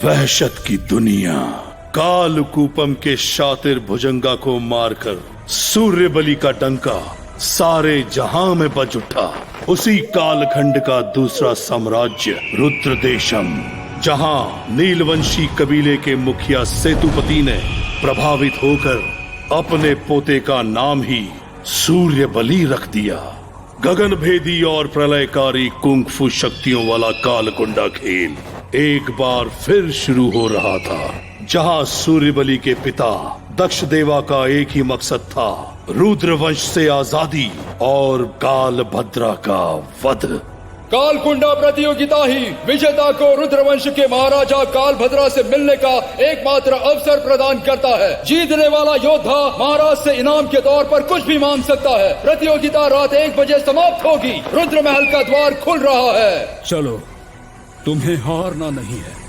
वहशत की दुनिया। कालकूपम के शातिर भुजंगा को मारकर सूर्य बलि का डंका सारे जहां में बज उठा। उसी कालखंड का दूसरा साम्राज्य रुद्रदेशम, जहां नीलवंशी कबीले के मुखिया सेतुपति ने प्रभावित होकर अपने पोते का नाम ही सूर्य बलि रख दिया। गगनभेदी और प्रलयकारी कुंग-फू शक्तियों वाला कालकुंडा खेल एक बार फिर शुरू हो रहा था, जहां सूर्यबली के पिता दक्ष देवा का एक ही मकसद था, रुद्रवंश से आजादी और कालभद्रा का वध। कालकुंडा प्रतियोगिता ही विजेता को रुद्रवंश के महाराजा कालभद्रा से मिलने का एकमात्र अवसर प्रदान करता है। जीतने वाला योद्धा महाराज से इनाम के तौर पर कुछ भी मांग सकता है। प्रतियोगिता रात 1 बजे समाप्त होगी। रुद्र महल का द्वार खुल रहा है। चलो, तुम्हें हारना नहीं है।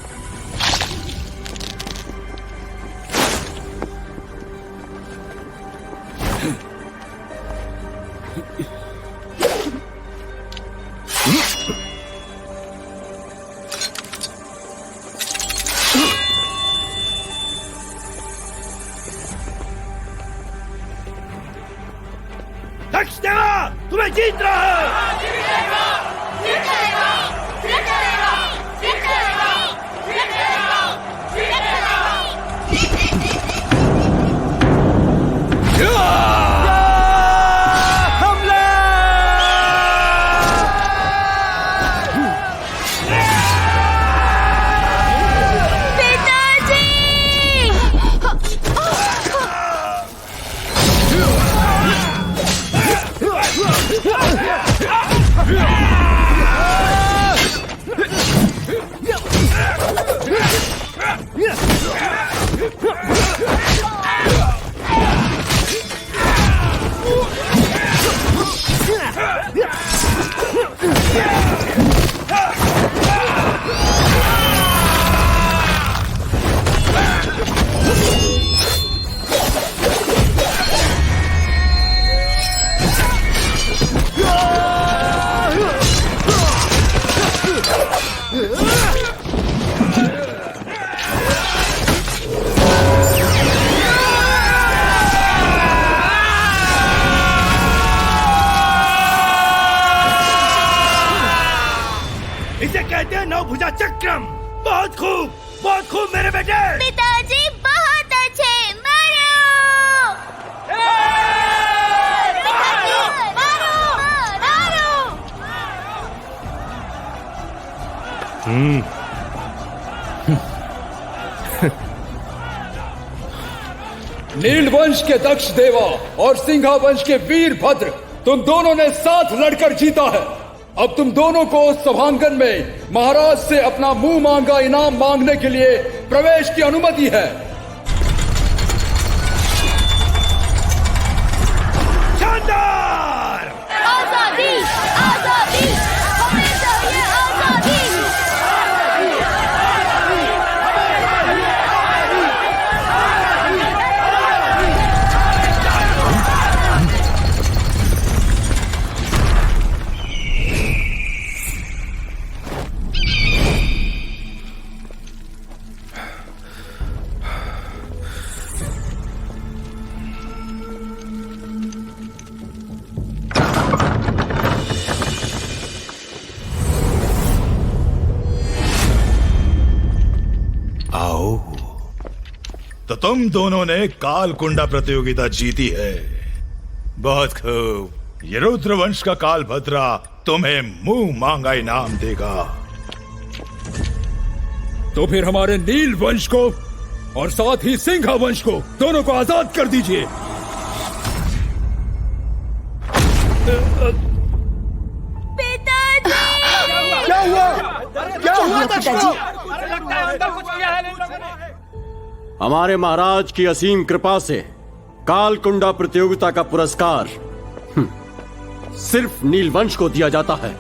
दक्ष देवा, तुम्हें जीत रहा है। जीतेगा, जीतेगा, जीतेगा, जीतेगा, जीतेगा, जीतेगा। हमला! इसे कहते हैं नवभुजा चक्रम। बहुत खूब मेरे बेटे। पिताजी बहुत अच्छे। मारो, पिताजी, मारो। नीलवंश के दक्ष देवा और सिंघा वंश के वीरभद्र, तुम दोनों ने साथ लड़कर जीता है। अब तुम दोनों को सभांगन में महाराज से अपना मुंह मांगा इनाम मांगने के लिए प्रवेश की अनुमति है। शानदार! आजादी, आजादी, हमें चाहिए आजादी। तो तुम दोनों ने कालकुंडा प्रतियोगिता जीती है। बहुत खूब। ये रुद्रवंश का कालभद्रा तुम्हें मुंह मांगा इनाम देगा। तो फिर हमारे नील वंश को और साथ ही सिंघा वंश को दोनों को आजाद कर दीजिए। पिताजी, क्या हुआ पिताजी? हमारे महाराज की असीम कृपा से कालकुंडा प्रतियोगिता का पुरस्कार सिर्फ नीलवंश को दिया जाता है।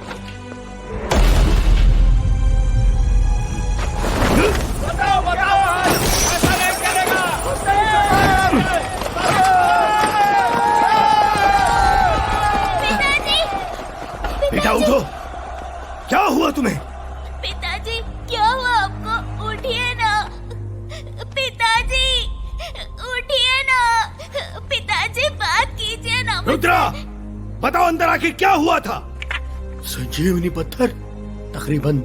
बेटा उठो, क्या हुआ तुम्हें? पिताजी, क्या हुआ आपको? उठिए ना। रुद्रा, बताओ अंदर आखिर क्या हुआ था? संजीवनी पत्थर, तकरीबन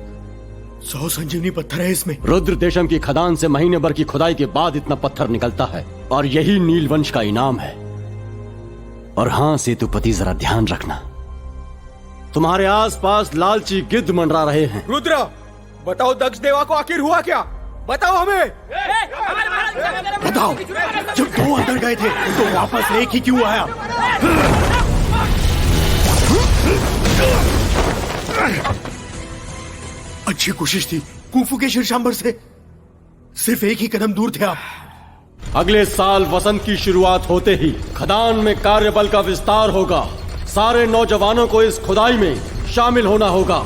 100 संजीवनी पत्थर है इसमें। रुद्र देशम की खदान से महीने भर की खुदाई के बाद इतना पत्थर निकलता है और यही नीलवंश का इनाम है। और हाँ सेतुपति, जरा ध्यान रखना, तुम्हारे आसपास लालची गिद्ध मंडरा रहे हैं। रुद्रा, बताओ दक्ष देवा को आखिर हुआ क्या? बताओ हमें। बताओ, जब 2 अंदर गए थे तो वापस एक ही क्यों आया? अच्छी कोशिश थी, कुंफू के शीर्षांबर से सिर्फ एक ही कदम दूर थे आप। अगले साल वसंत की शुरुआत होते ही खदान में कार्यबल का विस्तार होगा। सारे नौजवानों को इस खुदाई में शामिल होना होगा।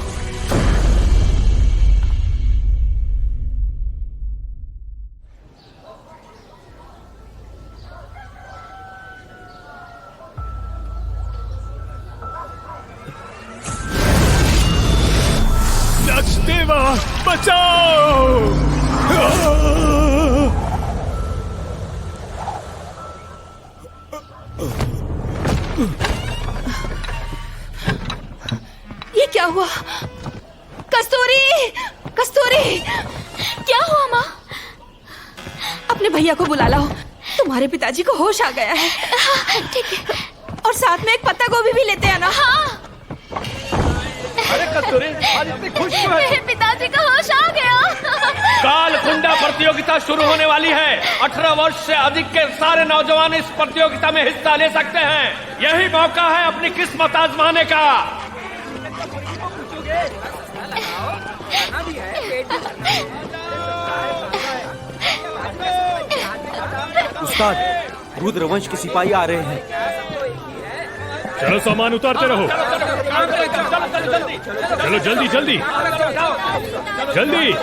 दक्ष देवा, बचाओ! ये क्या हुआ? कस्तूरी, कस्तूरी, क्या हुआ माँ? अपने भैया को बुला लाओ, तुम्हारे पिताजी को होश आ गया है। ठीक है। और साथ में एक पत्ता गोभी भी लेते आना। हाँ। अरे कस्तूरी, आज इतनी खुश क्यों है? मेरे पिताजी को होश आ गया। कालकुंडा प्रतियोगिता शुरू होने वाली है। 18 वर्ष से अधिक के सारे नौजवान इस प्रतियोगिता में हिस्सा ले सकते हैं। यही मौका है अपनी किस्मत आजमाने का। उस्ताद, रुद्रवंश के सिपाही आ रहे हैं। चलो सामान उतारते रहो। चलो जल्दी जल्दी जल्दी,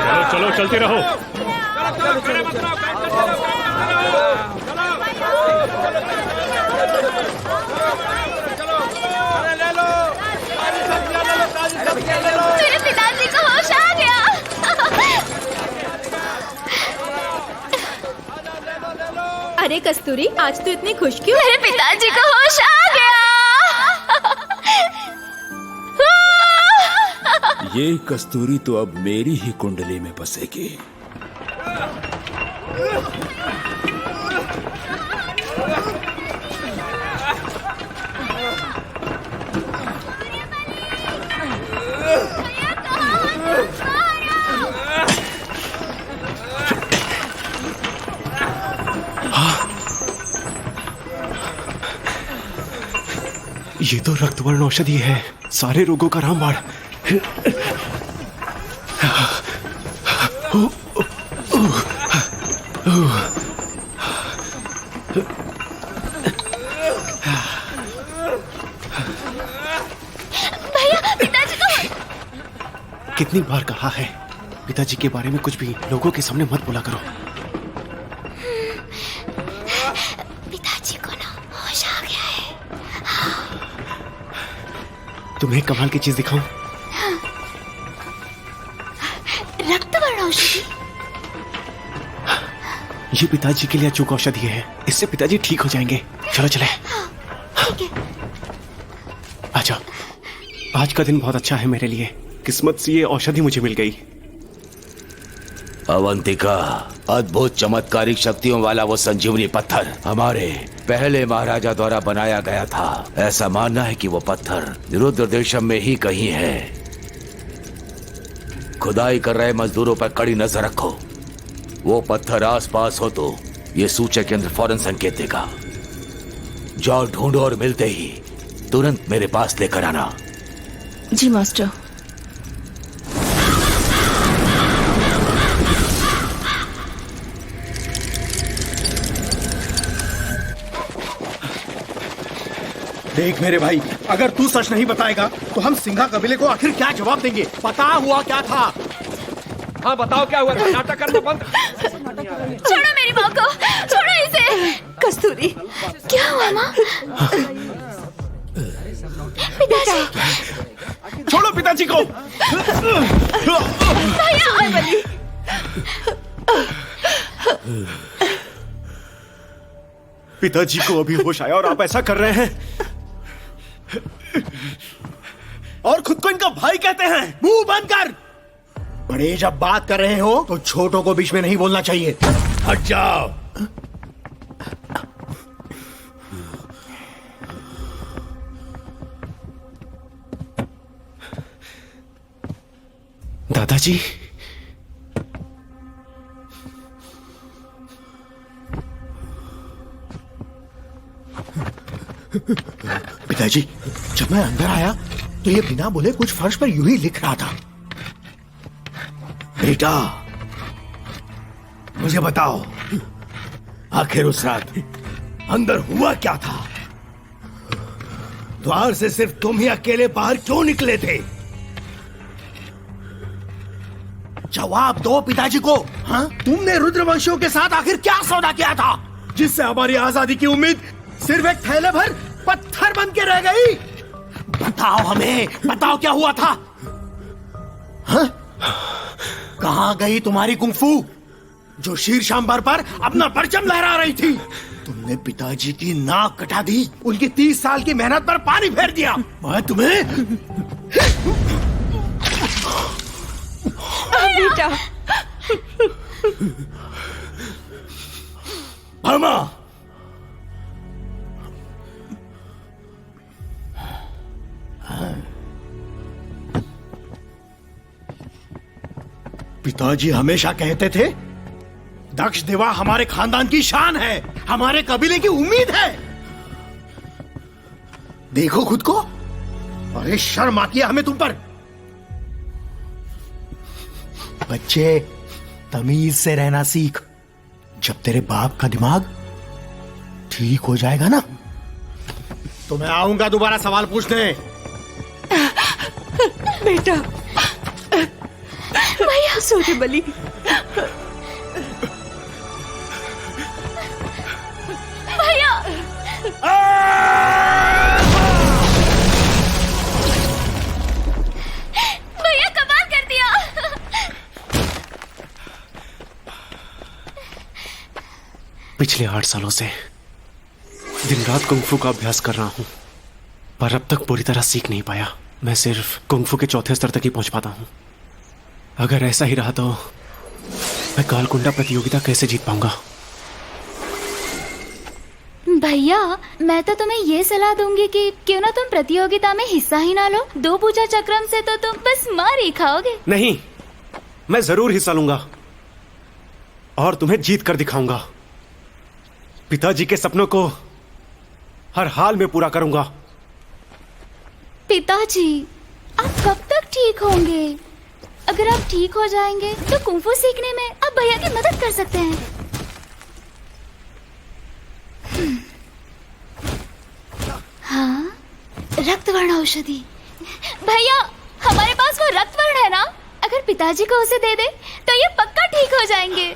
चलो चलो चलते रहो। मेरे पिताजी को होश आ गया। अरे कस्तूरी, आज तो इतनी खुश क्यों? मेरे पिताजी को होश आ गया। ये कस्तूरी तो अब मेरी ही कुंडली में बसेगी। ये तो रक्तवर्ण औषधि है, सारे रोगों का रामबाण। भैया, पिताजी को। कितनी बार कहा है, पिताजी के बारे में कुछ भी लोगों के सामने मत बोला करो। पिताजी को ना होश आ गया है। तुम्हें कमाल की चीज दिखाऊं? रक्तवर्ण औषधि। ये पिताजी के लिए अचूक औषधि है, इससे पिताजी ठीक हो जाएंगे। चलो चले। ठीक है। अच्छा, आज का दिन बहुत अच्छा है मेरे लिए। किस्मत से ये औषधि मुझे मिल गई। अवंतिका, अद्भुत चमत्कारिक शक्तियों वाला वो संजीवनी पत्थर हमारे पहले महाराजा द्वारा बनाया गया था। ऐसा मानना है कि वो पत्थर रुद्र देशम में ही कहीं है। खुदाई कर रहे मजदूरों पर कड़ी नजर रखो। वो पत्थर आसपास हो तो ये सूचक केंद्र फौरन संकेत देगा। जाओ ढूंढो और मिलते ही तुरंत मेरे पास लेकर आना। जी मास्टर। देख मेरे भाई, अगर तू सच नहीं बताएगा तो हम सिंघा कबीले को आखिर क्या जवाब देंगे? पता हुआ क्या था? हाँ बताओ क्या हुआ था? नाटक करना बंद। छोड़ो मेरी माँ को, छोड़ो इसे। कस्तूरी, क्या हुआ माँ? पिताजी, छोड़ो पिताजी को। पिताजी को अभी होश आया और आप ऐसा कर रहे हैं, और खुद को इनका भाई कहते हैं। मुंह बंद कर। बड़े जब बात कर रहे हो तो छोटों को बीच में नहीं बोलना चाहिए। हट जाओ। दादाजी, पिताजी, जब मैं अंदर आया तो ये बिना बोले कुछ फर्श पर यूं ही लिख रहा था। बेटा, मुझे बताओ, आखिर उस रात अंदर हुआ क्या था? द्वार से सिर्फ तुम ही अकेले बाहर क्यों निकले थे? जवाब दो पिताजी को। हाँ, तुमने रुद्रवंशियों के साथ आखिर क्या सौदा किया था, जिससे हमारी आजादी की उम्मीद सिर्फ एक थैले भर पत्थर बन के रह गई? बताओ हमें, बताओ क्या हुआ था? हाँ? कहां गई तुम्हारी कुंफू जो शीर्षांबर पर अपना परचम लहरा रही थी? तुमने पिताजी की नाक कटा दी, उनकी 30 साल की मेहनत पर पानी फेर दिया। मैं तुम्हें बेटा, भामा, पिताजी हमेशा कहते थे, दक्ष देवा हमारे खानदान की शान है, हमारे कबीले की उम्मीद है। देखो खुद को। अरे शर्म आती है हमें तुम पर। बच्चे, तमीज से रहना सीख। जब तेरे बाप का दिमाग ठीक हो जाएगा ना, तो मैं आऊंगा दोबारा सवाल पूछने। बेटा, भैया सूर्यबली, भैया, भैया कमाल कर दिया। पिछले 8 सालों से दिन रात कुंग-फू का अभ्यास कर रहा हूं, पर अब तक पूरी तरह सीख नहीं पाया। मैं सिर्फ कुंग-फू के चौथे स्तर तक ही पहुंच पाता हूं। अगर ऐसा ही रहा तो मैं कालकुंडा प्रतियोगिता कैसे जीत पाऊंगा? भैया, मैं तो तुम्हें ये सलाह दूंगी कि क्यों ना तुम प्रतियोगिता में हिस्सा ही ना लो। 2 पूजा चक्रम से तो तुम बस मार ही खाओगे। नहीं, मैं जरूर हिस्सा लूंगा और तुम्हें जीत कर दिखाऊंगा। पिताजी के सपनों को हर हाल में पूरा करूंगा। पिताजी, आप कब तक ठीक होंगे? अगर आप ठीक हो जाएंगे तो कुंफू सीखने में आप भैया की मदद कर सकते हैं। हाँ, रक्तवर्ण औषधि। भैया, हमारे पास वो रक्तवर्ण है ना? अगर पिताजी को उसे दे दे तो ये पक्का ठीक हो जाएंगे।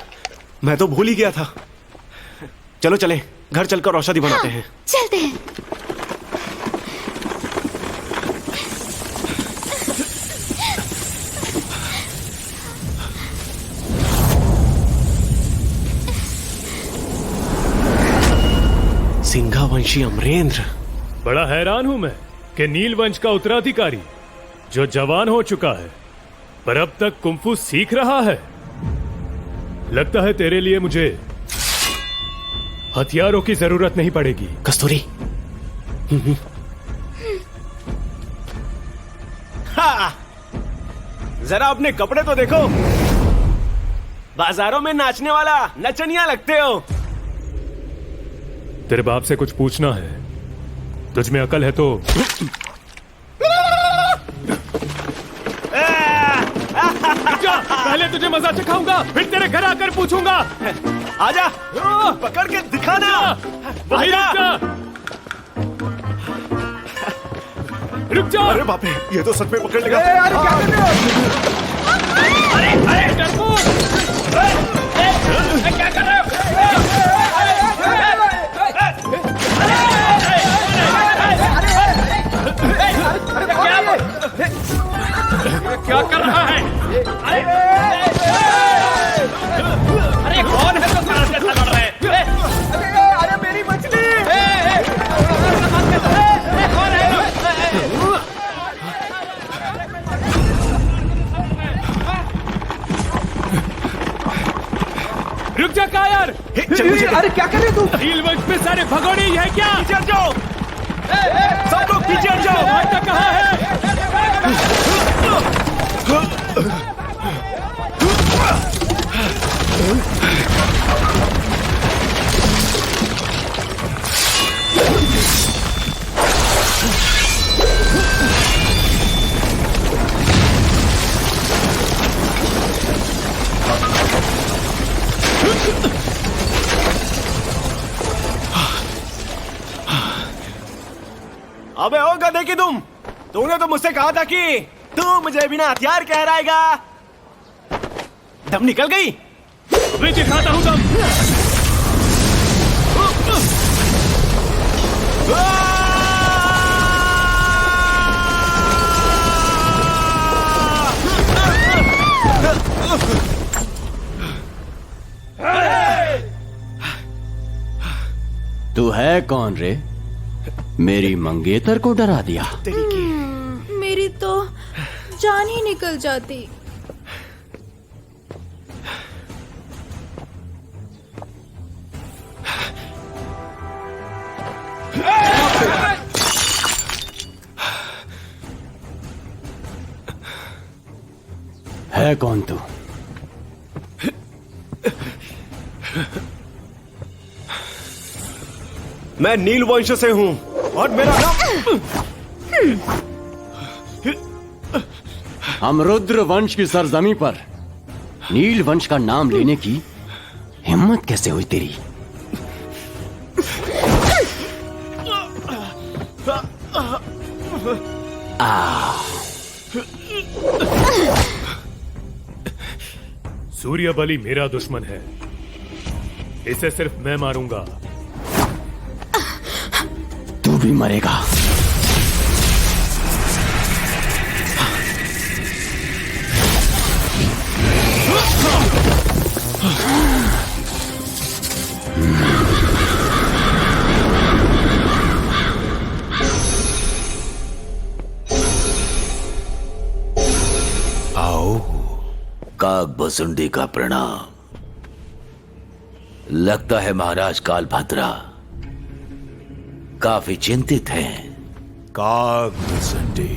मैं तो भूल ही गया था। चलो चले, घर चलकर औषधि बनाते हैं। चलते हैं। सिंघावंशी अमरेंद्र। बड़ा हैरान हूं मैं कि नीलवंश का उत्तराधिकारी जो जवान हो चुका है पर अब तक कुंफू सीख रहा है। लगता है तेरे लिए मुझे हथियारों की जरूरत नहीं पड़ेगी। कस्तूरी, जरा अपने कपड़े तो देखो, बाजारों में नाचने वाला नचनिया लगते हो। तेरे बाप से कुछ पूछना है? तुझ में अकल है तो पहले तुझे मजा चखाऊंगा, फिर तेरे घर आकर पूछूंगा। आजा, पकड़ के दिखाना। वहीं रुक जा। रुक जा। अरे बाप रे, ये तो सच में पकड़ लेगा। अरे क्या कर रहे हो? अरे डरपोक! क्या कर रहे हो? क्या कर रहा है? अरे कौन है तो लड़ रहे हैं? अरे मेरी मछली! क्या कायर? अरे क्या कर रहे हो तुम? नीलवंश में सारे भगोड़े ही है क्या? पीछे हट जाओ, सब लोग पीछे हट जाओ। भाटा कहाँ है? अबे ओ गधे की तुमने तो मुझसे कहा था कि तू मुझे बिना हथियार कहराएगा। दम निकल गई। अभी दिखाता हूँ दम। तू है कौन रे? मेरी मंगेतर को डरा दिया। मेरी तो जान ही निकल जाती। है कौन तू? मैं नीलवंश से हूं और मेरा नाम हम रुद्र वंश की सरजमी पर नील वंश का नाम लेने की हिम्मत कैसे हुई तेरी? सूर्यबली मेरा दुश्मन है, इसे सिर्फ मैं मारूंगा। तू भी मरेगा। आओ, काकभुसुंडी का प्रणाम। लगता है महाराज कालभद्रा काफी चिंतित हैं। काकभुसुंडी,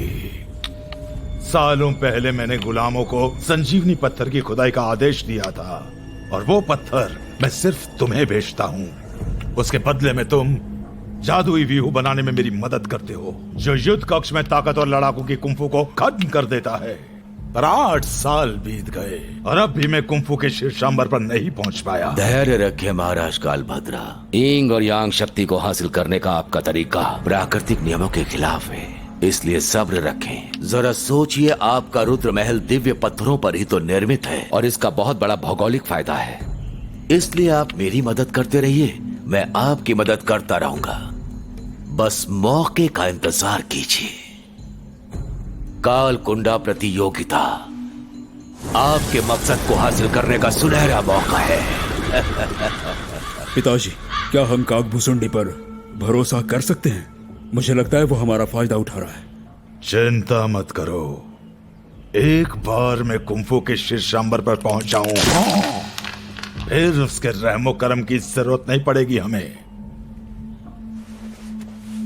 सालों पहले मैंने गुलामों को संजीवनी पत्थर की खुदाई का आदेश दिया था और वो पत्थर मैं सिर्फ तुम्हें भेजता हूँ। उसके बदले में तुम जादुई व्यूह बनाने में मेरी मदद करते हो, जो युद्ध कक्ष में ताकतवर लड़ाकों की कुंफू को खत्म कर देता है। पर 8 साल बीत गए और अब भी मैं कुंफू के शीर्षांबर पर नहीं पहुंच पाया। धैर्य रखिए महाराज कालभद्रा। यिंग और यांग शक्ति को हासिल करने का आपका तरीका प्राकृतिक नियमों के खिलाफ है, इसलिए सब्र रखें। जरा सोचिए, आपका रुद्र महल दिव्य पत्थरों पर ही तो निर्मित है और इसका बहुत बड़ा भौगोलिक फायदा है। इसलिए आप मेरी मदद करते रहिए, मैं आपकी मदद करता रहूंगा। बस मौके का इंतजार कीजिए। कालकुंडा प्रतियोगिता आपके मकसद को हासिल करने का सुनहरा मौका है। पिताजी, क्या हम काकभुसुंडी पर भरोसा कर सकते हैं? मुझे लगता है वो हमारा फायदा उठा रहा है। चिंता मत करो, एक बार मैं कुंफू के शीर्षांबर पर पहुंच जाऊं, फिर उसके रहमो करम की जरूरत नहीं पड़ेगी हमें।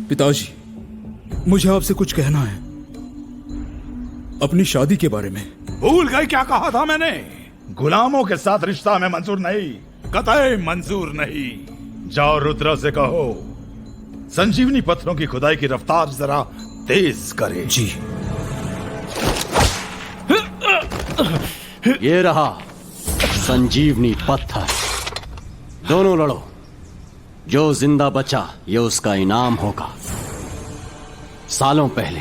पिताजी, मुझे आपसे कुछ कहना है, अपनी शादी के बारे में। भूल गए क्या कहा था मैंने? गुलामों के साथ रिश्ता हमें मंजूर नहीं, कतई मंजूर नहीं। जाओ रुद्र से कहो संजीवनी पत्थरों की खुदाई की रफ्तार जरा तेज करे। जी। ये रहा संजीवनी पत्थर, दोनों लड़ो। जो जिंदा बचा ये उसका इनाम होगा। सालों पहले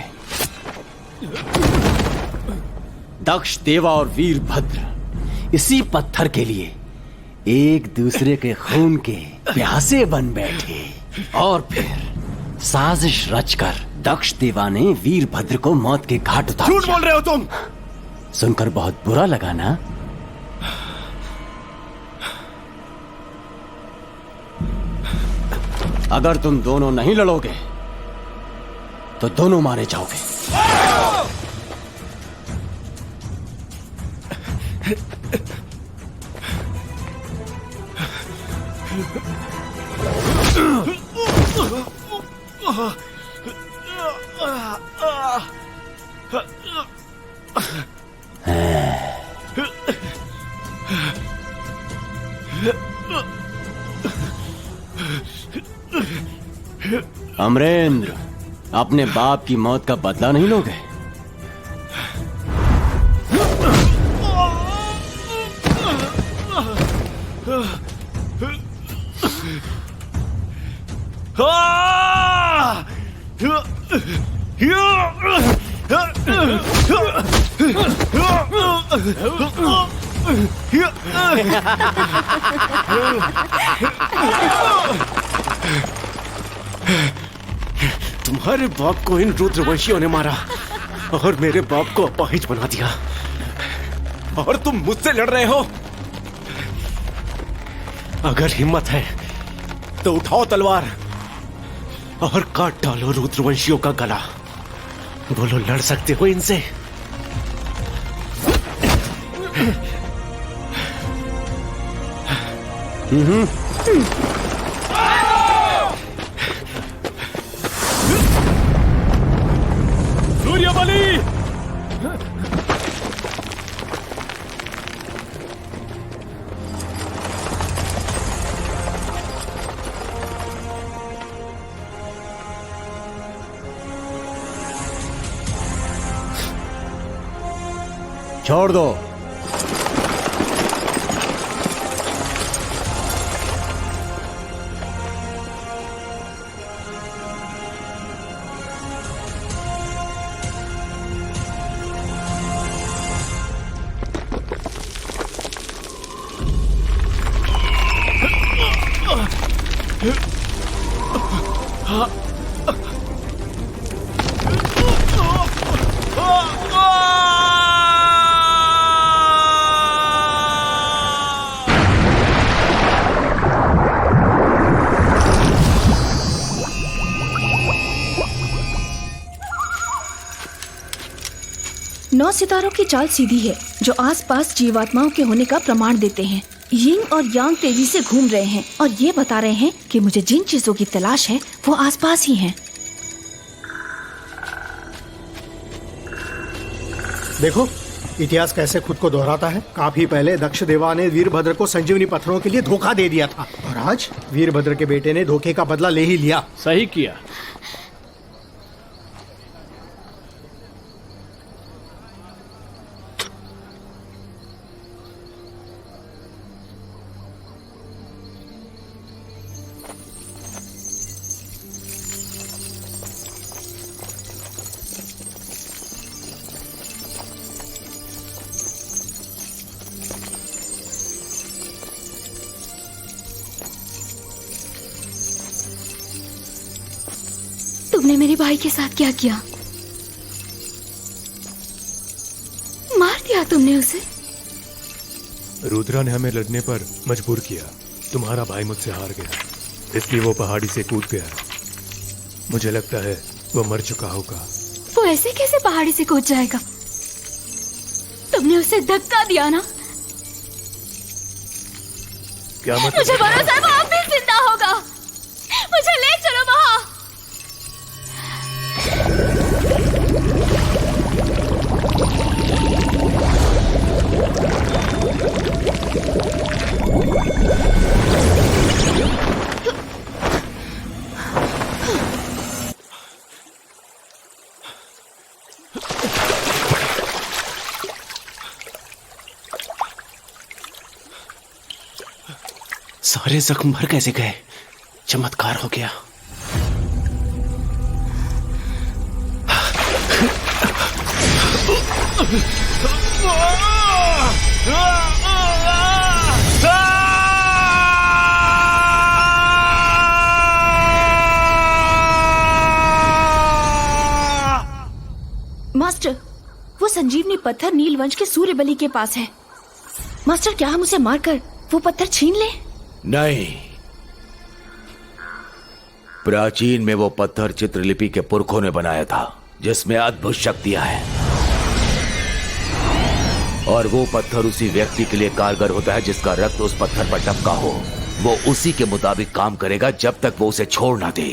दक्ष देवा और वीरभद्र इसी पत्थर के लिए एक दूसरे के खून के प्यासे बन बैठे और फिर साजिश रचकर दक्ष देवा ने वीरभद्र को मौत के घाट उतार दिया। झूठ बोल रहे हो तुम। सुनकर बहुत बुरा लगा ना? अगर तुम दोनों नहीं लड़ोगे तो दोनों मारे जाओगे। अमरेंद्र, अपने बाप की मौत का बदला नहीं लोगे? तुम्हारे बाप को इन रुद्रवंशियों ने मारा और मेरे बाप को अपाहिज बना दिया, और तुम मुझसे लड़ रहे हो। अगर हिम्मत है तो उठाओ तलवार और काट डालो रुद्रवंशियों का गला। बोलो, लड़ सकते हो इनसे? सूर्यबली! छोड़ दो। नौ सितारों की चाल सीधी है, जो आसपास जीवात्माओं के होने का प्रमाण देते हैं। यिंग और यांग तेजी से घूम रहे हैं और ये बता रहे हैं कि मुझे जिन चीजों की तलाश है वो आसपास ही हैं। देखो, इतिहास कैसे खुद को दोहराता है। काफी पहले दक्ष देवा ने वीरभद्र को संजीवनी पत्थरों के लिए धोखा दे दिया था, और आज वीरभद्र के बेटे ने धोखे का बदला ले ही लिया। सही किया। तुमने मेरे भाई के साथ क्या किया? मार दिया तुमने उसे? रुद्रा ने हमें लड़ने पर मजबूर किया। तुम्हारा भाई मुझसे हार गया, इसलिए वो पहाड़ी से कूद गया। मुझे लगता है वो मर चुका होगा। वो ऐसे कैसे पहाड़ी से कूद जाएगा? तुमने उसे धक्का दिया ना? क्या मतलब? मुझे भरोसा है वो अब भी जिंदा होगा। मुझे ले चलो वहां। सारे जख्म भर कैसे गए? चमत्कार हो गया। मास्टर, वो संजीवनी पत्थर नीलवंश के सूर्यबली के पास है। मास्टर, क्या हम उसे मारकर वो पत्थर छीन लें? नहीं, प्राचीन में वो पत्थर चित्रलिपि के पुरखों ने बनाया था, जिसमें अद्भुत शक्तियां हैं, और वो पत्थर उसी व्यक्ति के लिए कारगर होता है जिसका रक्त उस पत्थर पर टपका हो। वो उसी के मुताबिक काम करेगा जब तक वो उसे छोड़ ना दे।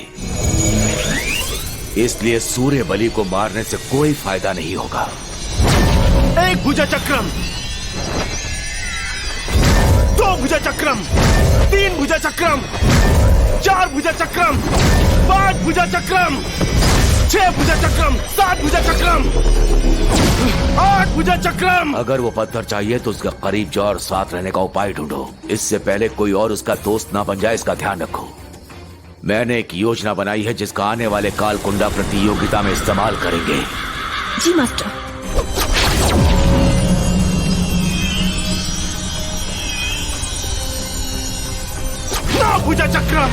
इसलिए सूर्य बलि को मारने से कोई फायदा नहीं होगा। एक भुजा चक्रम, दो भुजा चक्रम, तीन भुजा चक्रम, चार भुजा चक्रम, पांच भुजा चक्रम, छह भुजा चक्रम, सात भुजा चक्रम, आठ भुजा चक्रम। अगर वो पत्थर चाहिए तो उसका करीब जाओ और साथ रहने का उपाय ढूंढो। इससे पहले कोई और उसका दोस्त ना बन जाए, इसका ध्यान रखो। मैंने एक योजना बनाई है जिसका आने वाले कालकुंडा प्रतियोगिता में इस्तेमाल करेंगे। जी मास्टर। नौ भुजा चक्रम,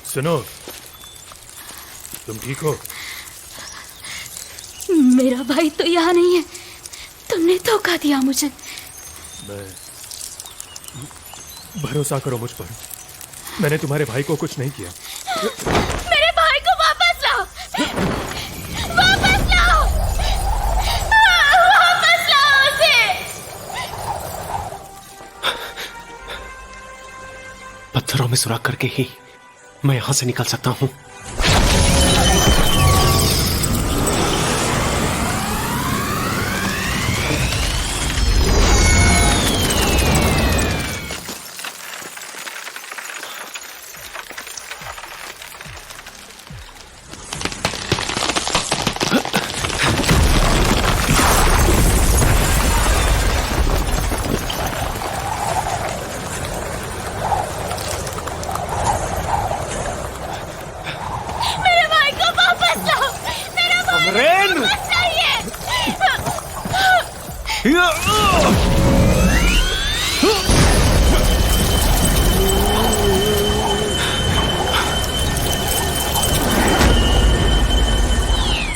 सुनो, तुम ठीक हो? मेरा भाई तो यहाँ नहीं है, तुमने धोखा दिया मुझे। भरोसा करो मुझ पर, मैंने तुम्हारे भाई को कुछ नहीं किया। मेरे भाई को वापस लाओ, वापस लाओ, वापस लाओ उसे। पत्थरों में सुराख करके ही मैं यहां से निकल सकता हूं।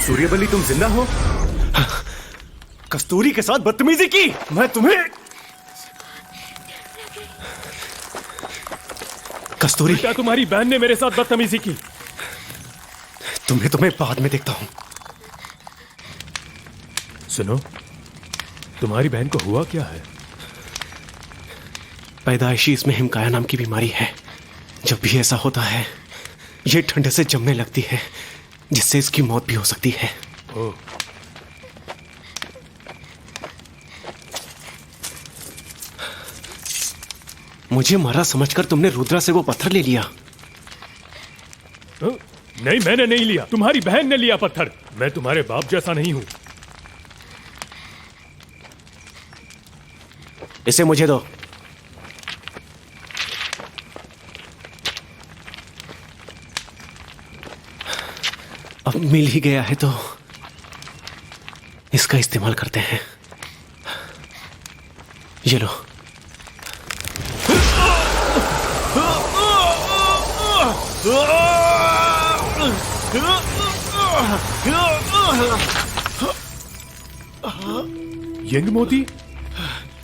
सूर्यबली, तुम जिंदा हो? कस्तूरी के साथ बदतमीजी की, मैं तुम्हें। कस्तूरी, क्या तुम्हारी बहन ने मेरे साथ बदतमीजी की? तुम्हें बाद में देखता हूं। सुनो, तुम्हारी बहन को हुआ क्या है? पैदाइशी इसमें हिमकाया नाम की बीमारी है। जब भी ऐसा होता है, ये ठंड से जमने लगती है, जिससे इसकी मौत भी हो सकती है। ओह। मुझे मारा समझकर तुमने रुद्रा से वो पत्थर ले लिया। नहीं, मैंने नहीं लिया, तुम्हारी बहन ने लिया पत्थर। मैं तुम्हारे बाप जैसा नहीं हूं। इसे मुझे दो। अब मिल ही गया है तो इसका इस्तेमाल करते हैं। ये लो। यंग मोती,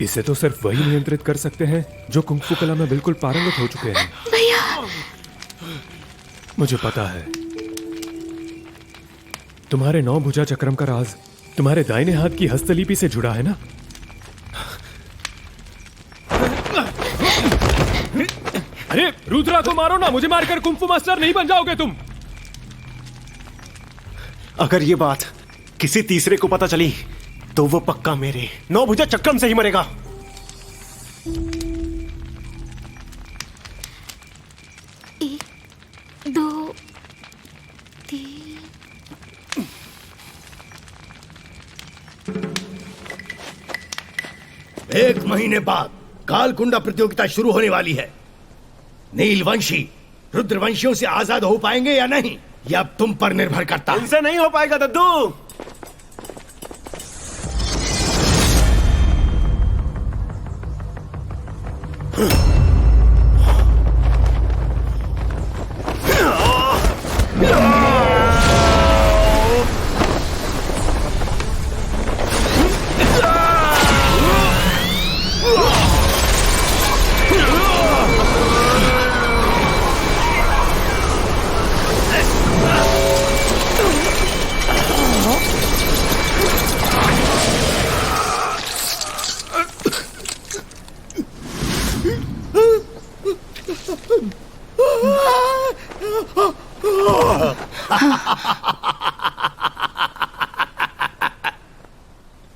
इसे तो सिर्फ वही नियंत्रित कर सकते हैं जो कुंग-फू कला में बिल्कुल पारंगत हो चुके हैं। भैया, मुझे पता है तुम्हारे 9 भुजा चक्रम का राज तुम्हारे दाहिने हाथ की हस्तलिपि से जुड़ा है ना? अरे रुद्रा को मारो ना, मुझे मारकर कुंग-फू मास्टर नहीं बन जाओगे तुम। अगर ये बात किसी तीसरे को पता चली तो वो पक्का मेरे 9 भुजा चक्रम से ही मरेगा। एक महीने बाद कालकुंडा प्रतियोगिता शुरू होने वाली है। नीलवंशी रुद्रवंशियों से आजाद हो पाएंगे या नहीं, यह अब तुम पर निर्भर करता है। उनसे नहीं हो पाएगा दद्दू।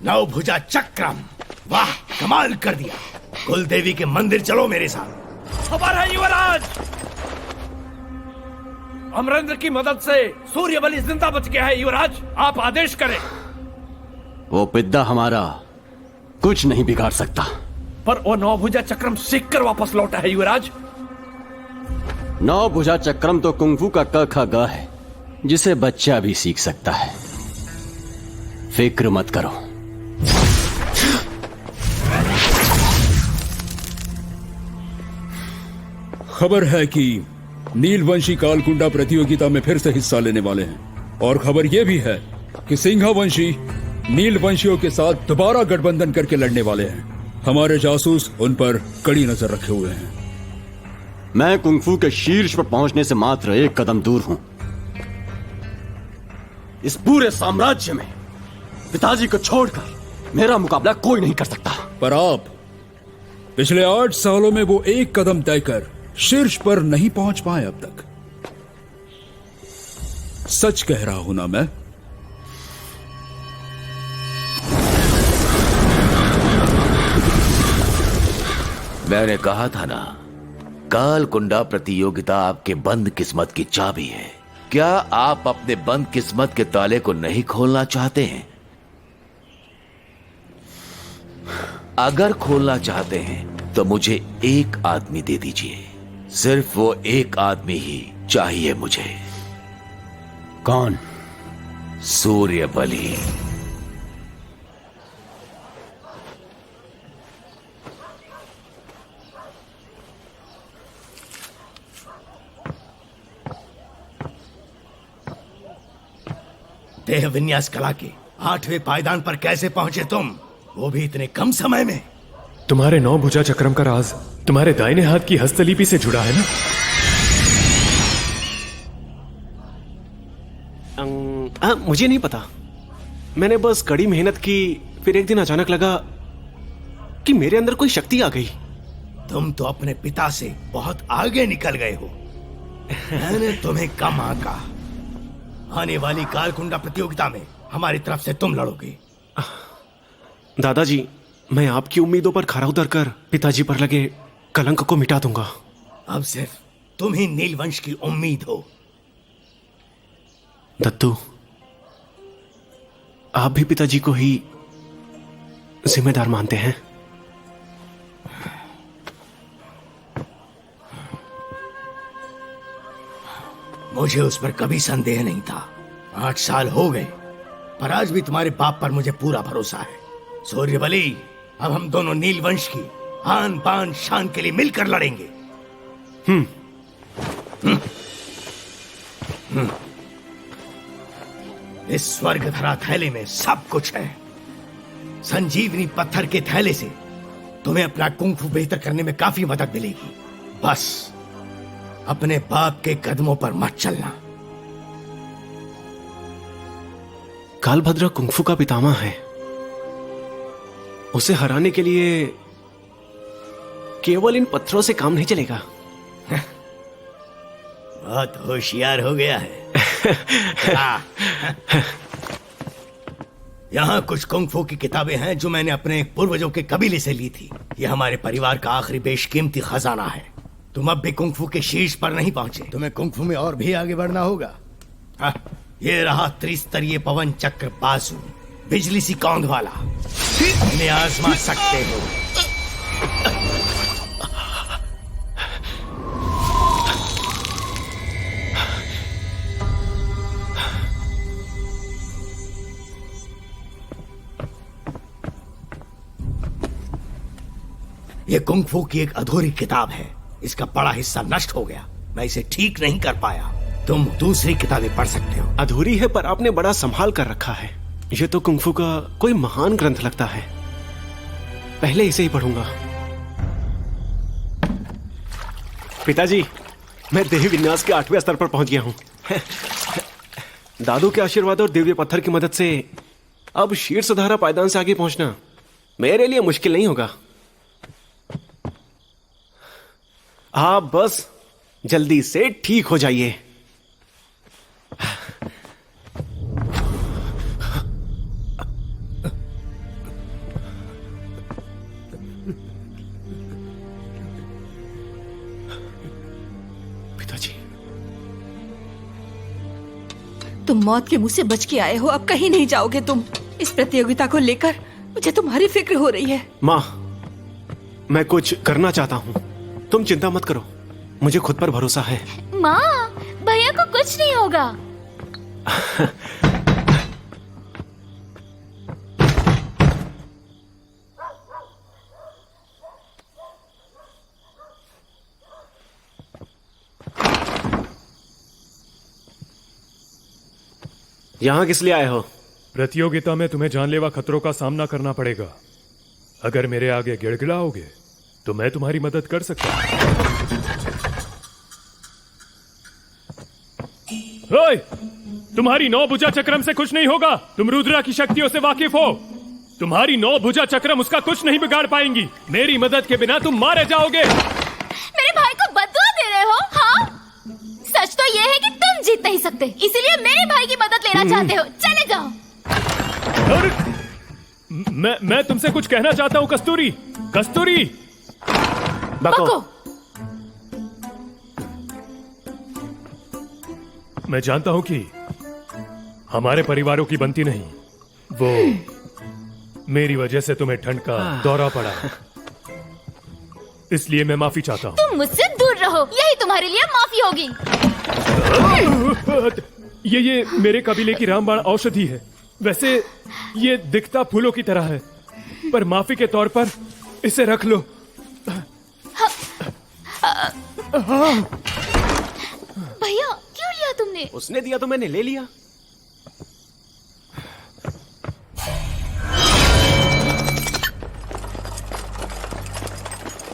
नवभुजा चक्रम, वाह कमाल कर दिया। कुल देवी के मंदिर चलो मेरे साथ। खबर है युवराज, अमरेंद्र की मदद से सूर्यबली जिंदा बच गया है। युवराज आप आदेश करें। वो पिद्दा हमारा कुछ नहीं बिगाड़ सकता। पर वो नौभुजा चक्रम सीख कर वापस लौटा है युवराज। नौभुजा चक्रम तो कुंफू का क ख ग है, जिसे बच्चा भी सीख सकता है। फिक्र मत करो। खबर है कि नीलवंशी कालकुंडा प्रतियोगिता में फिर से हिस्सा लेने वाले हैं, और खबर यह भी है कि सिंघावंशी नीलवंशियों के साथ दोबारा गठबंधन करके लड़ने वाले हैं। हमारे जासूस उन पर कड़ी नजर रखे हुए हैं। मैं कुंफू के शीर्ष पर पहुंचने से मात्र एक कदम दूर हूं। इस पूरे साम्राज्य में पिताजी को छोड़कर मेरा मुकाबला कोई नहीं कर सकता। पर आप पिछले 8 सालों में वो एक कदम तय कर शीर्ष पर नहीं पहुंच पाए अब तक। सच कह रहा हूं ना मैं? मैंने कहा था ना, कालकुंडा प्रतियोगिता आपके बंद किस्मत की चाबी है। क्या आप अपने बंद किस्मत के ताले को नहीं खोलना चाहते हैं? अगर खोलना चाहते हैं तो मुझे एक आदमी दे दीजिए। सिर्फ वो एक आदमी ही चाहिए मुझे। कौन? सूर्यबली। देह विन्यास कला के 8वें पायदान पर कैसे पहुंचे तुम, वो भी इतने कम समय में? तुम्हारे 9 भुजा चक्रम का राज तुम्हारे दाहिने हाथ की हस्तलिपि से जुड़ा है ना? मुझे नहीं पता। मैंने बस कड़ी मेहनत की, फिर एक दिन अचानक लगा कि मेरे अंदर कोई शक्ति आ गई। तुम तो अपने पिता से बहुत आगे निकल गए हो। मैंने तुम्हें कम आंका। आने वाली कालकुंडा प्रतियोगिता में हमारी तरफ से तुम लड़ोगे। दादाजी, मैं आपकी उम्मीदों पर खरा उतरकर पिताजी पर लगे कलंक को मिटा दूंगा। अब सिर्फ तुम ही नीलवंश की उम्मीद हो। दत्तू, आप भी पिताजी को ही जिम्मेदार मानते हैं? मुझे उस पर कभी संदेह नहीं था। 8 साल हो गए, पर आज भी तुम्हारे बाप पर मुझे पूरा भरोसा है। सूर्यबली, अब हम दोनों नीलवंश की आन बान शान के लिए मिलकर लड़ेंगे। इस स्वर्ग धरा थैले में सब कुछ है। संजीवनी पत्थर के थैले से तुम्हें अपना कुंफू बेहतर करने में काफी मदद मिलेगी। बस अपने बाप के कदमों पर मत चलना। कालभद्र कुंफू का पितामह है। उसे हराने के लिए केवल इन पत्थरों से काम नहीं चलेगा। बहुत होशियार हो गया है। यहाँ कुछ कुंफू की किताबें हैं जो मैंने अपने पूर्वजों के कबीले से ली थी। यह हमारे परिवार का आखिरी बेशकीमती खजाना है। तुम अब भी कुंफू के शीर्ष पर नहीं पहुंचे, तुम्हें कुंफू में और भी आगे बढ़ना होगा। ये रहा त्रिस्तरीय पवन चक्र बाजू, बिजली सी कौंध वाला। इन्हें आजमा सकते हो। ये कुंफू की एक अधूरी किताब है। इसका बड़ा हिस्सा नष्ट हो गया, मैं इसे ठीक नहीं कर पाया। तुम दूसरी किताबें पढ़ सकते हो। अधूरी है पर आपने बड़ा संभाल कर रखा है। ये तो कुंफू का कोई महान ग्रंथ लगता है। पहले इसे ही पढ़ूंगा। पिताजी, मैं देह विन्यास के 8वें स्तर पर पहुंच गया हूं। दादू के आशीर्वाद और दिव्य पत्थर की मदद से अब शीर्षधारा पायदान से आगे पहुंचना मेरे लिए मुश्किल नहीं होगा। आप बस जल्दी से ठीक हो जाइए। तुम मौत के मुंह से बच के आए हो, अब कहीं नहीं जाओगे तुम। इस प्रतियोगिता को लेकर मुझे तुम्हारी फिक्र हो रही है। माँ, मैं कुछ करना चाहता हूँ, तुम चिंता मत करो, मुझे खुद पर भरोसा है। माँ, भैया को कुछ नहीं होगा। यहाँ किस लिए आए हो? प्रतियोगिता में तुम्हें जानलेवा खतरों का सामना करना पड़ेगा। अगर मेरे आगे गिड़गिड़ाओगे तो मैं तुम्हारी मदद कर सकता हूं। ओए, तुम्हारी 9 भुजा चक्रम से कुछ नहीं होगा। तुम रुद्रा की शक्तियों से वाकिफ हो। तुम्हारी 9 भुजा चक्रम उसका कुछ नहीं बिगाड़ पाएंगी। मेरी मदद के बिना तुम मारे जाओगे। मेरे भाई को बददुआ दे रहे हो? हाँ, सच तो ये है कि तुम जीत नहीं सकते, इसीलिए मेरे भाई की मदद लेना चाहते हो। चले जाओ। मैं तुमसे कुछ कहना चाहता हूँ कस्तूरी। कस्तूरी, बको। मैं जानता हूं कि हमारे परिवारों की बनती नहीं, वो मेरी वजह से तुम्हें ठंड का दौरा पड़ा, इसलिए मैं माफी चाहता हूं। तुम मुझसे दूर रहो, यही तुम्हारे लिए माफी होगी। ये मेरे कबीले की रामबाण औषधि है। वैसे ये दिखता फूलों की तरह है, पर माफी के तौर पर इसे रख लो। भैया, क्यों लिया तुमने? उसने दिया तो मैंने ले लिया।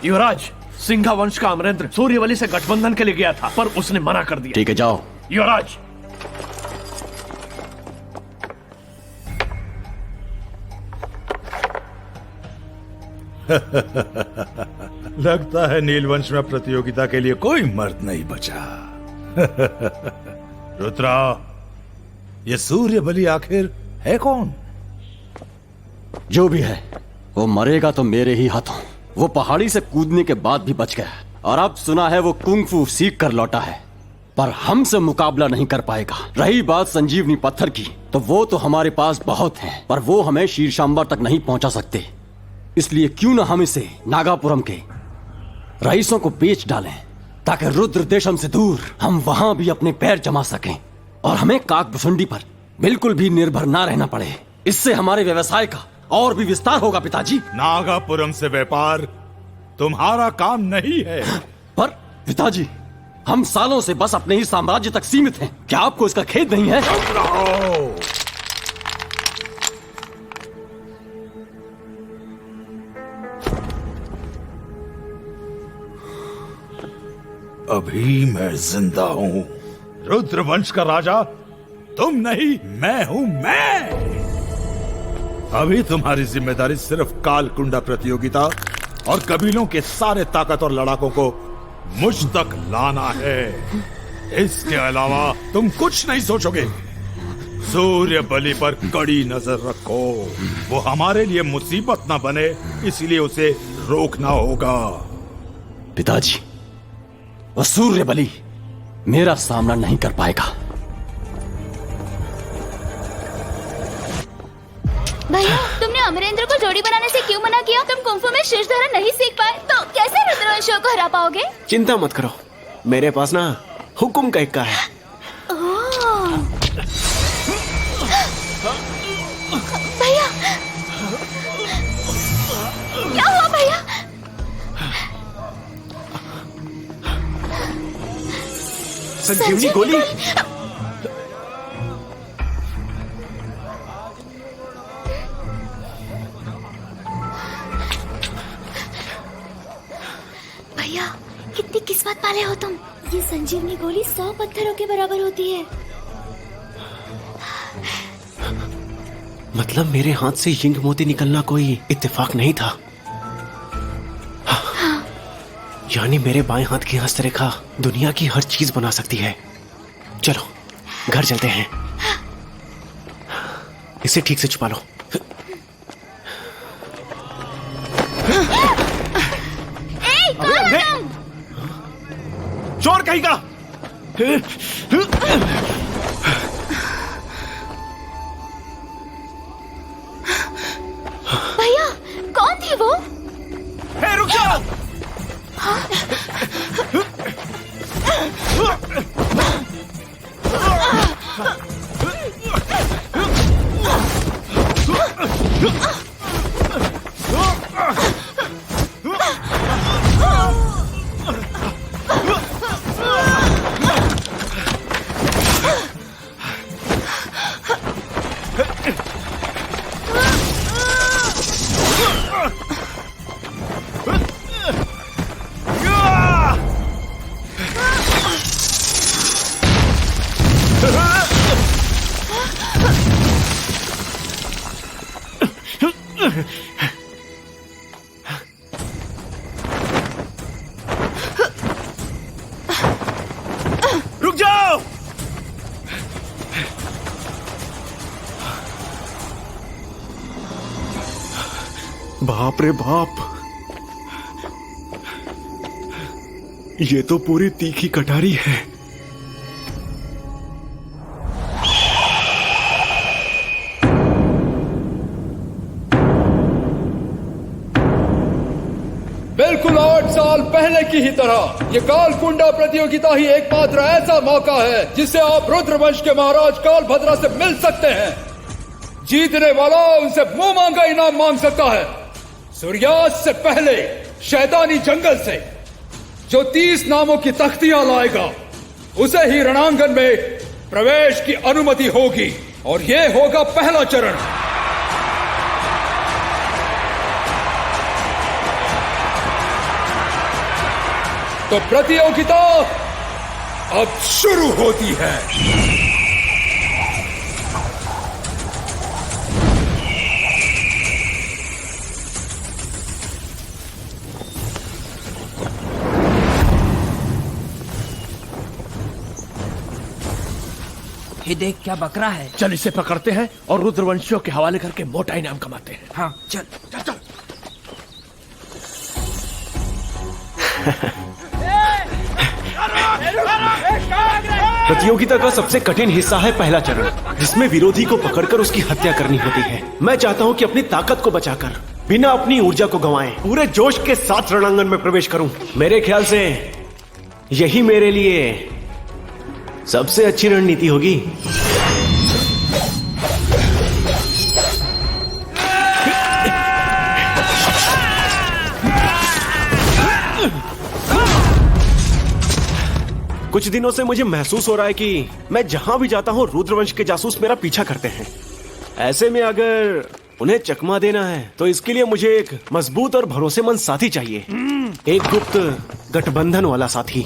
युवराज, सिंघा वंश का अमरेंद्र सूर्यवली से गठबंधन के लिए गया था, पर उसने मना कर दिया। ठीक है, जाओ। युवराज, लगता है नीलवंश में प्रतियोगिता के लिए कोई मर्द नहीं बचा। रुद्रा, ये सूर्यबली आखिर है कौन? जो भी है, वो मरेगा तो मेरे ही हाथों। वो पहाड़ी से कूदने के बाद भी बच गया, और अब सुना है वो कुंग-फू सीख कर लौटा है, पर हमसे मुकाबला नहीं कर पाएगा। रही बात संजीवनी पत्थर की, तो वो तो हमारे पास बहुत है, पर वो हमें शीर्षांबर तक नहीं पहुंचा सकते। इसलिए क्यों ना हम इसे नागापुरम के रईसों को बेच डालें, ताकि रुद्र देशम से दूर हम वहां भी अपने पैर जमा सकें, और हमें काकभुसुंडी पर बिल्कुल भी निर्भर ना रहना पड़े। इससे हमारे व्यवसाय का और भी विस्तार होगा पिताजी। नागापुरम से व्यापार तुम्हारा काम नहीं है। पर पिताजी, हम सालों से बस अपने ही साम्राज्य तक सीमित हैं। क्या आपको इसका खेद नहीं है? अभी मैं जिंदा हूं। रुद्रवंश का राजा तुम नहीं, मैं हूं मैं। अभी तुम्हारी जिम्मेदारी सिर्फ कालकुंडा प्रतियोगिता और कबीलों के सारे ताकतवर लड़ाकों को मुझ तक लाना है। इसके अलावा तुम कुछ नहीं सोचोगे। सूर्य बलि पर कड़ी नजर रखो, वो हमारे लिए मुसीबत ना बने, इसलिए उसे रोकना होगा। पिताजी, वो सूर्य बलि मेरा सामना नहीं कर पाएगा। भैया, तुमने अमरेंद्र को जोड़ी बनाने से क्यों मना किया? तुम कुंफू में शीर्षधारण नहीं सीख पाए तो कैसे रुद्रवंशियों को हरा पाओगे? चिंता मत करो, मेरे पास ना हुकुम का इक्का है। भैया, क्या हुआ भैया? संजीवनी गोली। भैया, कितनी किस्मत वाले हो तुम। ये संजीवनी गोली 100 पत्थरों के बराबर होती है। मतलब मेरे हाथ से यिंग मोती निकलना कोई इत्तेफाक नहीं था। यानी मेरे बाएं हाथ की हस्तरेखा दुनिया की हर चीज बना सकती है। चलो घर चलते हैं, इसे ठीक से छुपा लो। चोर कहीं का। बाप रे बाप, ये तो पूरी तीखी कटारी है। बिल्कुल 8 साल पहले की ही तरह ये कालकुंडा प्रतियोगिता ही एकमात्र ऐसा मौका है जिससे आप रुद्रवंश के महाराज कालभद्रा से मिल सकते हैं। जीतने वाला उनसे मुंह मांगा इनाम मांग सकता है। सूर्यास्त से पहले शैतानी जंगल से जो 30 नामों की तख्तियां लाएगा उसे ही रणांगन में प्रवेश की अनुमति होगी, और ये होगा पहला चरण। तो प्रतियोगिता अब शुरू होती है। ये देख क्या बकरा है। चल इसे पकड़ते हैं और रुद्रवंशियों के हवाले करके मोटा इनाम कमाते हैं। हाँ चल चल चल। प्रतियोगिता का सबसे कठिन हिस्सा है पहला चरण, जिसमें विरोधी को पकड़कर उसकी हत्या करनी होती है। मैं चाहता हूं कि अपनी ताकत को बचाकर बिना अपनी ऊर्जा को गंवाए पूरे जोश के साथ रणांगन में प्रवेश करूं। मेरे ख्याल से यही मेरे लिए सबसे अच्छी रणनीति होगी। कुछ दिनों से मुझे महसूस हो रहा है कि मैं जहां भी जाता हूं रुद्रवंश के जासूस मेरा पीछा करते हैं। ऐसे में अगर उन्हें चकमा देना है तो इसके लिए मुझे एक मजबूत और भरोसेमंद साथी चाहिए, एक गुप्त गठबंधन वाला साथी।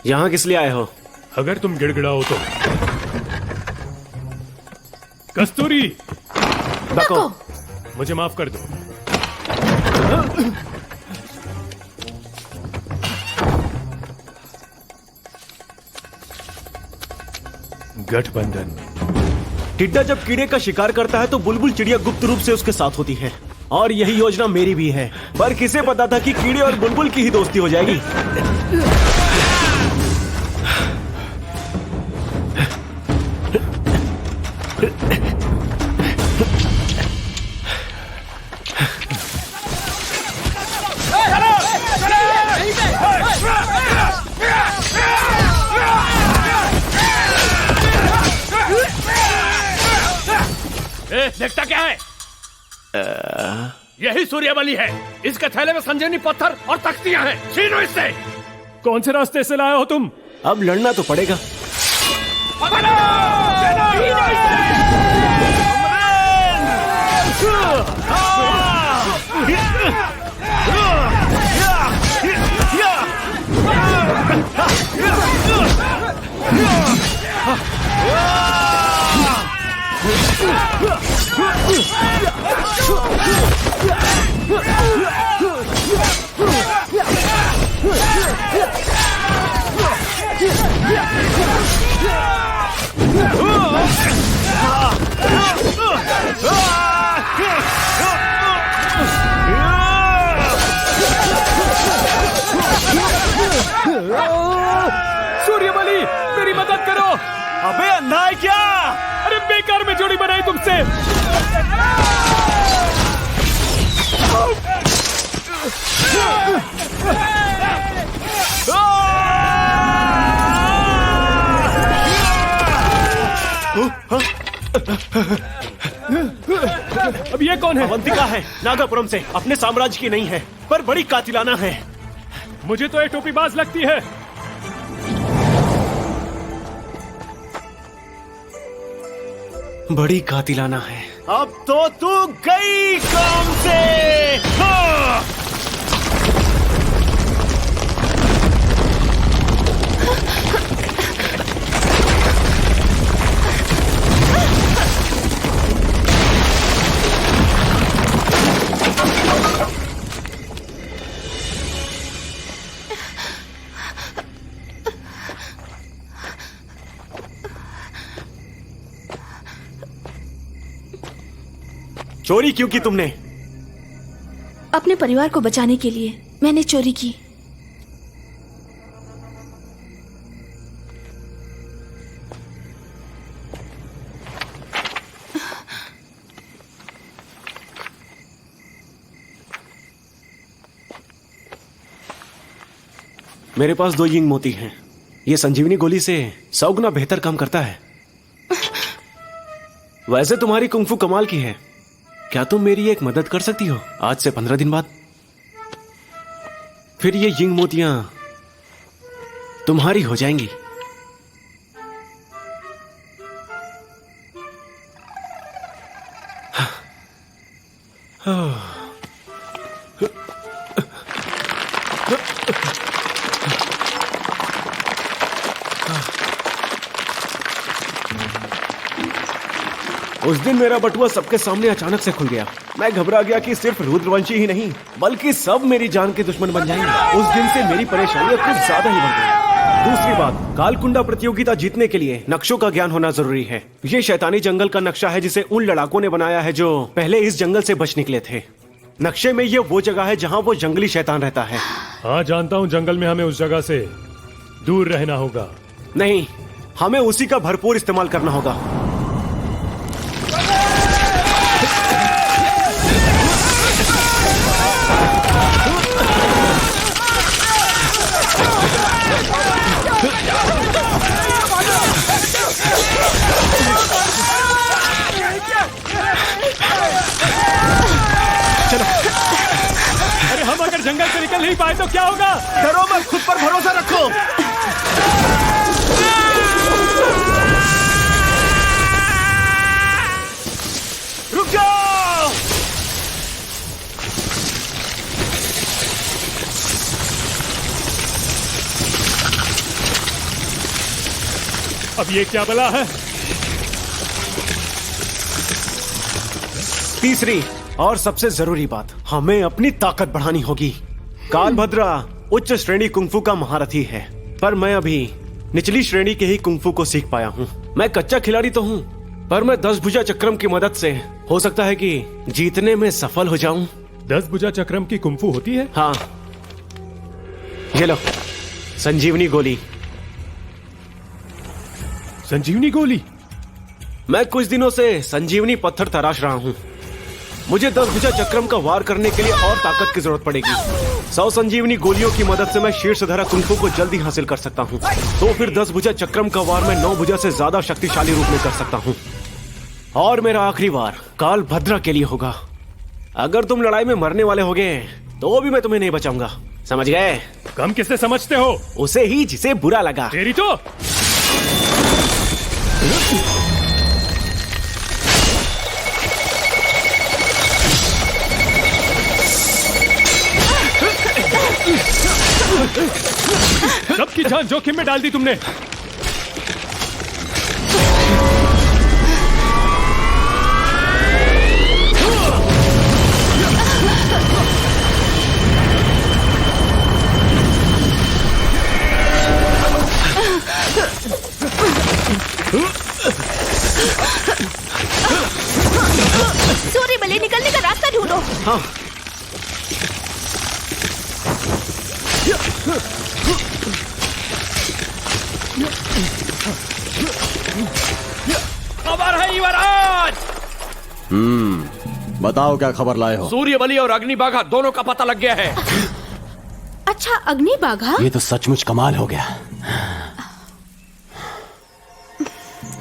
यहाँ किस लिए आए हो? अगर तुम गिड़गिड़ाओ तो। कस्तूरी, बको, मुझे माफ कर दो। गठबंधन। टिड्डा जब कीड़े का शिकार करता है तो बुलबुल चिड़िया गुप्त रूप से उसके साथ होती है, और यही योजना मेरी भी है। पर किसे पता था कि कीड़े और बुलबुल की ही दोस्ती हो जाएगी। देखता क्या है? यही सूर्यबली है। इसके थैले में संजीवनी पत्थर और तख्तियां हैं। छीनो इससे। कौन से रास्ते से लाए हो तुम? अब लड़ना तो पड़ेगा। सूर्यबली, मेरी मदद करो। अबे अंधा है क्या? अरे बेकार में जोड़ी बनाई तुमसे। अब ये कौन है? अवंतिका है, नागापुरम से। अपने साम्राज्य की नहीं है, पर बड़ी कातिलाना है। मुझे तो ये टोपीबाज लगती है। बड़ी कातिलाना है। अब तो तू गई काम से। हाँ! चोरी क्यों की तुमने? अपने परिवार को बचाने के लिए मैंने चोरी की। मेरे पास 2 यिंग मोती हैं। ये संजीवनी गोली से 100 गुना बेहतर काम करता है। वैसे तुम्हारी कुंफू कमाल की है। क्या तुम मेरी एक मदद कर सकती हो? आज से 15 दिन बाद फिर ये यिंग मोतियां तुम्हारी हो जाएंगी। उस दिन मेरा बटुआ सबके सामने अचानक से खुल गया। मैं घबरा गया कि सिर्फ रुद्रवंशी ही नहीं बल्कि सब मेरी जान के दुश्मन बन जाएंगे। उस दिन से मेरी परेशानियां कुछ ज्यादा ही बढ़ गई। दूसरी बात, कालकुंडा प्रतियोगिता जीतने के लिए नक्शों का ज्ञान होना जरूरी है। ये शैतानी जंगल का नक्शा है जिसे उन लड़ाकों ने बनाया है जो पहले इस जंगल से बच निकले थे। नक्शे में ये वो जगह है जहाँ वो जंगली शैतान रहता है। हाँ जानता हूँ, जंगल में हमें उस जगह से दूर रहना होगा। नहीं, हमें उसी का भरपूर इस्तेमाल करना होगा। चलो। अरे हम अगर जंगल से निकल नहीं पाए तो क्या होगा? डरो मत, खुद पर भरोसा रखो। रुक जाओ। अब ये क्या बला है? तीसरी और सबसे जरूरी बात, हमें अपनी ताकत बढ़ानी होगी। कालभद्रा उच्च श्रेणी कुंफू का महारथी है, पर मैं अभी निचली श्रेणी के ही कुंफू को सीख पाया हूँ। मैं कच्चा खिलाड़ी तो हूँ, पर मैं 10 भुजा चक्रम की मदद से हो सकता है कि जीतने में सफल हो जाऊं। 10 भुजा चक्रम की कुंफू होती है? हाँ, ये लो संजीवनी गोली। संजीवनी गोली? मैं कुछ दिनों से संजीवनी पत्थर तराश रहा हूँ। मुझे 10 भुजा चक्रम का वार करने के लिए और ताकत की जरूरत पड़ेगी। 100 संजीवनी गोलियों की मदद से मैं शीर्षधारा कुंफू को जल्दी हासिल कर सकता हूँ। तो फिर 10 भुजा चक्रम का वार मैं 9 भुजा से ज्यादा शक्तिशाली रूप में कर सकता हूँ। और मेरा आखिरी वार कालभद्रा के लिए होगा। अगर तुम लड़ाई में मरने वाले होगे तो भी मैं तुम्हें नहीं बचाऊंगा, समझ गए? कम किससे समझते हो? उसे ही जिसे बुरा लगा। तेरी तो सबकी जान जोखिम में डाल दी तुमने। सूर्यबली, निकलने का रास्ता ढूंढो। हाँ। खबर है युवराज। बताओ क्या खबर लाए हो? सूर्यबली और अग्निबाघा दोनों का पता लग गया है। अच्छा, अग्निबाघा? ये तो सचमुच कमाल हो गया।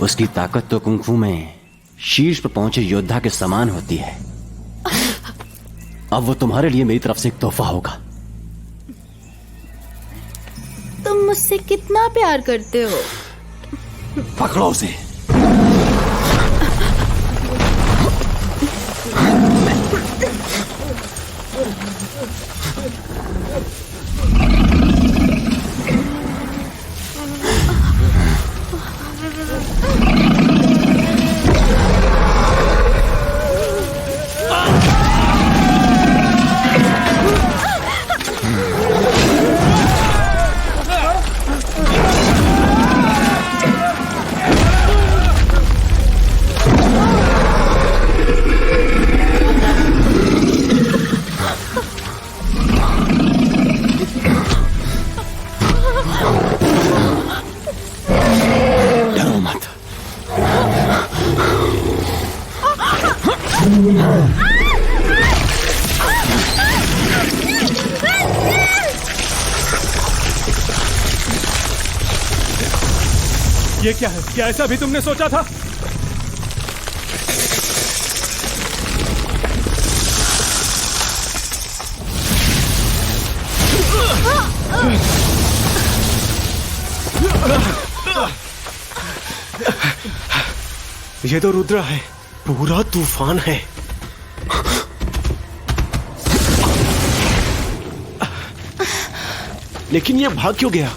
उसकी ताकत तो कुंफू में शीर्ष पर पहुंचे योद्धा के समान होती है। अब वो तुम्हारे लिए मेरी तरफ से एक तोहफा होगा। तुम मुझसे कितना प्यार करते हो? पकड़ो उसे। ये क्या है? क्या ऐसा भी तुमने सोचा था? ये तो रुद्र है, पूरा तूफान है। लेकिन ये भाग क्यों गया?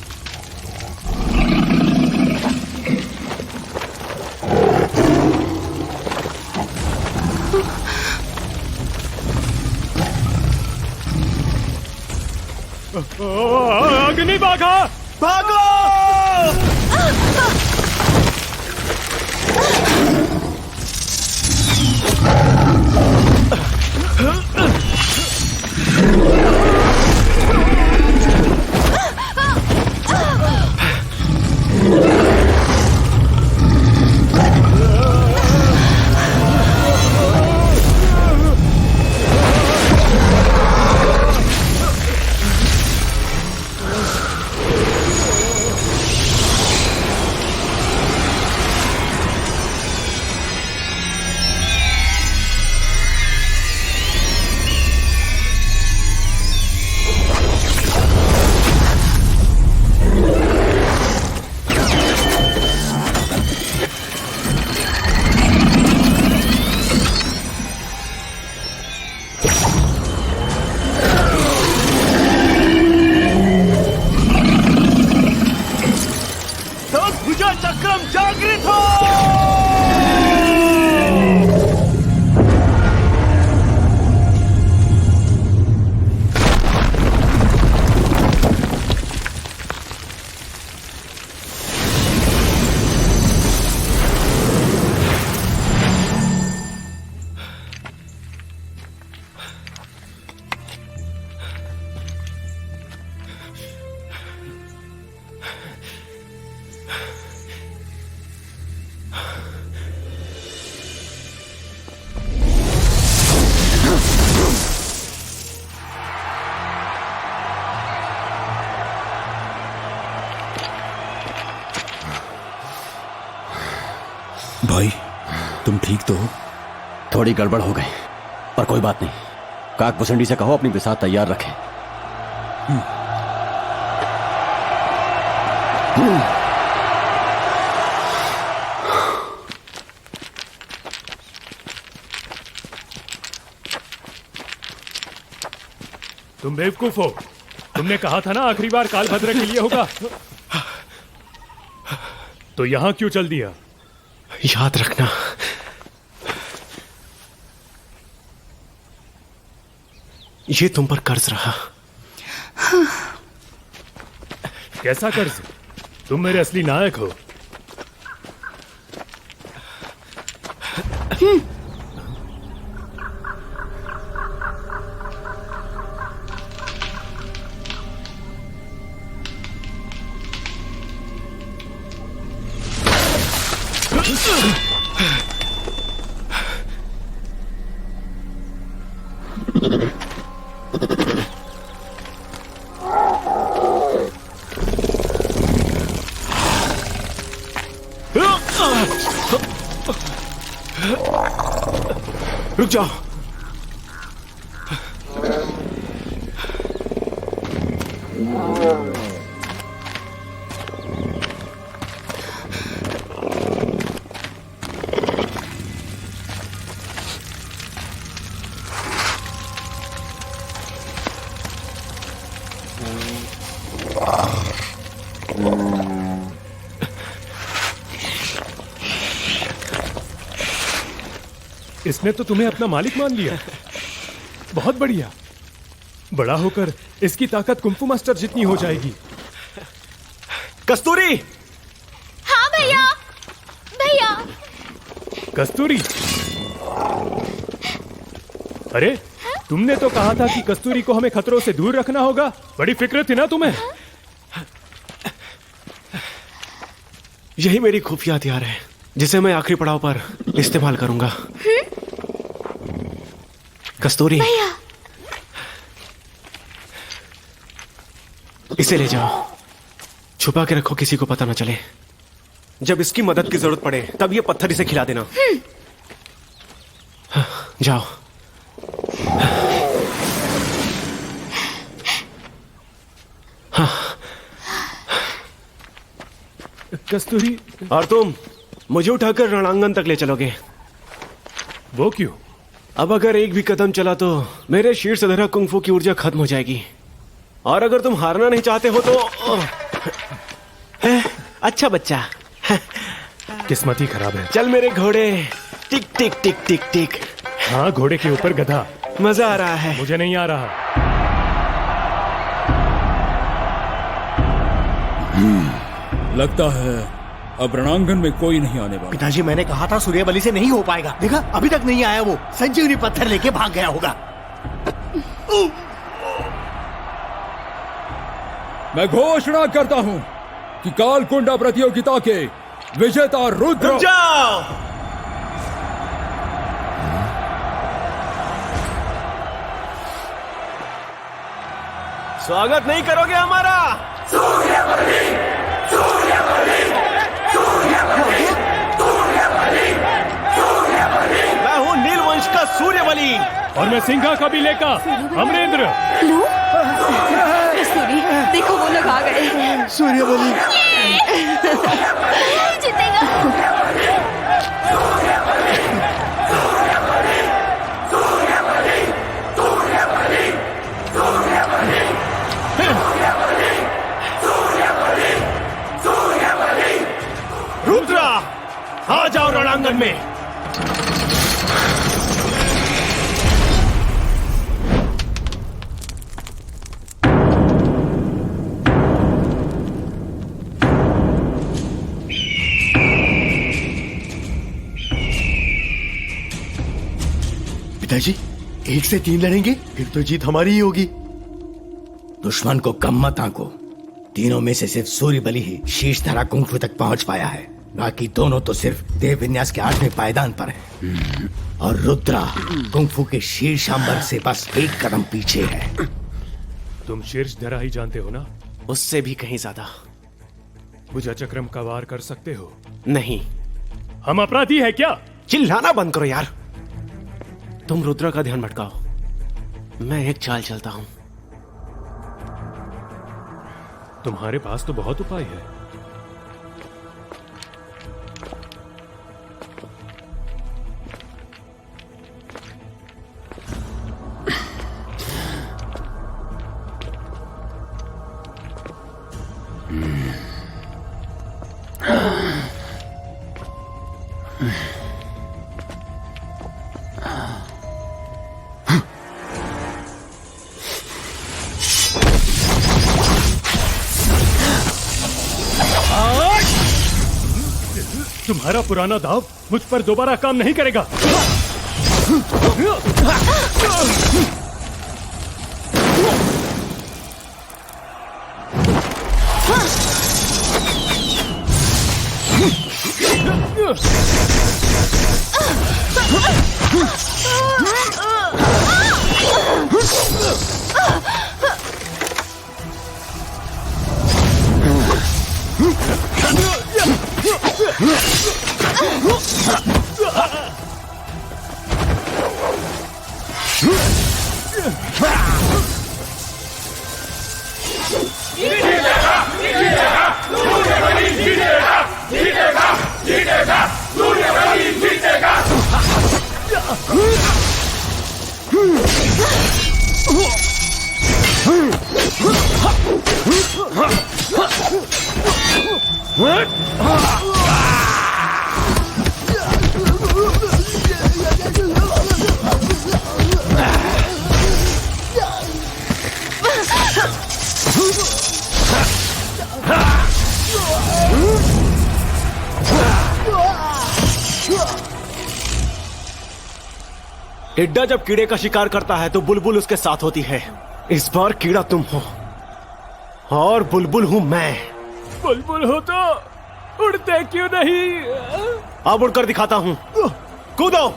अग्नि बाघा, भागो! भाई, तुम ठीक तो हो? थोड़ी गड़बड़ हो गई, पर कोई बात नहीं। काक भुसंडी से कहो अपनी बिसात तैयार रखे। तुम बेवकूफ हो। तुमने कहा था ना आखिरी बार कालभद्र के लिए होगा, तो यहां क्यों चल दिया? याद रखना, ये तुम पर कर्ज रहा। कैसा कर्ज? तुम मेरे असली नायक हो। रुक जाओ। इसने तो तुम्हें अपना मालिक मान लिया। बहुत बढ़िया। बड़ा होकर इसकी ताकत कुंफू मास्टर जितनी हो जाएगी। कस्तूरी! हाँ भैया, भैया। कस्तूरी? अरे, तुमने तो कहा था कि कस्तूरी को हमें खतरों से दूर रखना होगा। बड़ी फिक्र थी ना तुम्हें? यही मेरी खुफिया हथियार है, जिसे मैं आखिरी पड़ाव पर इस्तेमाल करूंगा। कस्तूरी, भैया इसे ले जाओ, छुपा के रखो, किसी को पता ना चले। जब इसकी मदद की जरूरत पड़े तब ये पत्थर इसे खिला देना। जाओ। हाँ। कस्तूरी, और तुम मुझे उठाकर रणांगन तक ले चलोगे। वो क्यों? अब अगर एक भी कदम चला तो मेरे शीर्ष धरा कुंफू की ऊर्जा खत्म हो जाएगी। और अगर तुम हारना नहीं चाहते हो तो अच्छा बच्चा। किस्मत ही खराब है। चल मेरे घोड़े, टिक टिक टिक टिक टिक। हाँ, घोड़े के ऊपर गधा। मजा आ रहा है। मुझे नहीं आ रहा। लगता है अब रणांगन में कोई नहीं आने वाला। पिताजी, मैंने कहा था सूर्यबली से नहीं हो पाएगा। देखा, अभी तक नहीं आया वो। संजीवनी पत्थर लेके भाग गया होगा। मैं घोषणा करता हूं कि कालकुंडा प्रतियोगिता के विजेता रुद्र। जाओ। स्वागत नहीं करोगे हमारा? सूर्यबली, सूर्यबली, सूर्यबली, सूर्यबली, सूर्यबली। मैं हूँ नीलवंश का सूर्यबली। और मैं सिंघा का भी लेका अमरेंद्र। लो, कस्तूरी, देखो वो लोग आ गए। सूर्यबली जीतेगा। रुद्रा, आ जाओ रणांगन में। पिताजी, 1 से 3 लड़ेंगे, फिर तो जीत हमारी ही होगी। दुश्मन को कम मत आंको। तीनों में से सिर्फ सूर्यबली ही शीर्ष धरा कुंफू तक पहुंच पाया है। बाकी दोनों तो सिर्फ देव विन्यास के 8वें पायदान पर है। और रुद्रा कुंफू के शीर्ष अंबर से बस 1 कदम पीछे है। तुम शीर्ष धरा ही जानते हो ना? उससे भी कहीं ज्यादा। भुजा चक्रम का वार कर सकते हो? नहीं। हम अपराधी है क्या? चिल्लाना बंद करो यार। तुम रुद्रा का ध्यान भटकाओ, मैं एक चाल चलता हूं। तुम्हारे पास तो बहुत उपाय है। तुम्हारा पुराना दाव मुझ पर दोबारा काम नहीं करेगा। टिड्डा जब कीड़े का शिकार करता है तो बुलबुल उसके साथ होती है। इस बार कीड़ा तुम हो और बुलबुल हूं मैं। बुलबुल हो तो उड़ते क्यों नहीं? अब उड़कर दिखाता हूं। कूदो।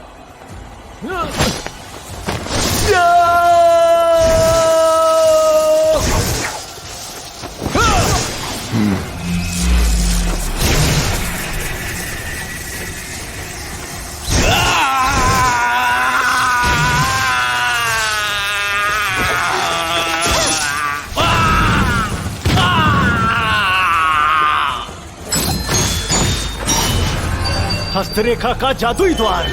हस्तरेखा का जादुई द्वार।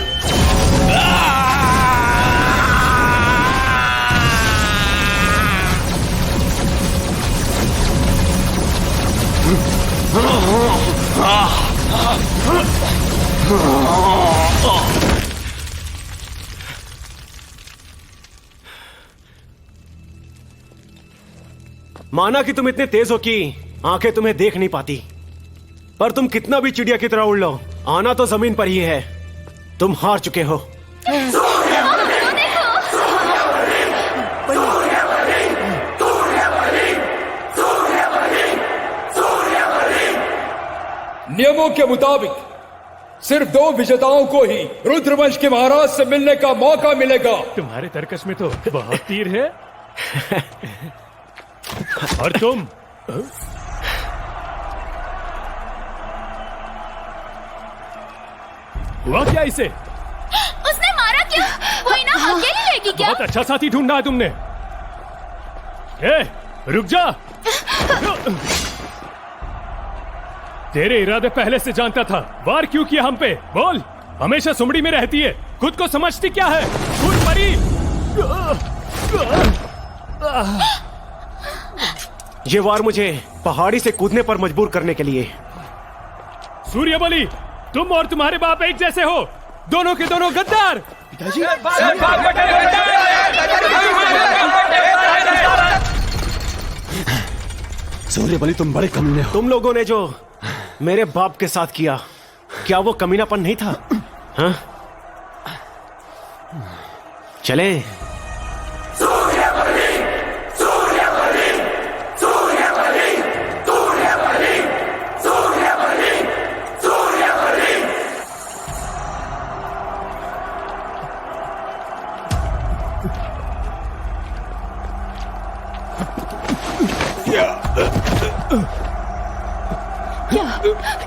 माना कि तुम इतने तेज हो कि आंखें तुम्हें देख नहीं पाती, पर तुम कितना भी चिड़िया की तरह उड़ लो, आना तो जमीन पर ही है। तुम हार चुके हो। नियमों के मुताबिक सिर्फ 2 विजेताओं को ही रुद्रवंश के महाराज से मिलने का मौका मिलेगा। तुम्हारे तरकश में तो बहुत तीर है। और तुम हुआ क्या इसे? उसने मारा क्यों? वो इन्हें अकेली लेगी क्या? बहुत अच्छा साथी ढूंढा है तुमने। रुक जा। तेरे इरादे पहले से जानता था। वार क्यों किया हम पे? बोल। हमेशा सुमड़ी में रहती है, खुद को समझती क्या है? खुद मरी। ये वार मुझे पहाड़ी से कूदने पर मजबूर करने के लिए। सूर्यबली, तुम और तुम्हारे बाप एक जैसे हो, दोनों के दोनों गद्दार। पिताजी, सूर्यबली तुम बड़े कमीने हो। तुम लोगों ने जो मेरे बाप के साथ किया, क्या वो कमीनापन नहीं था? हाँ? चले।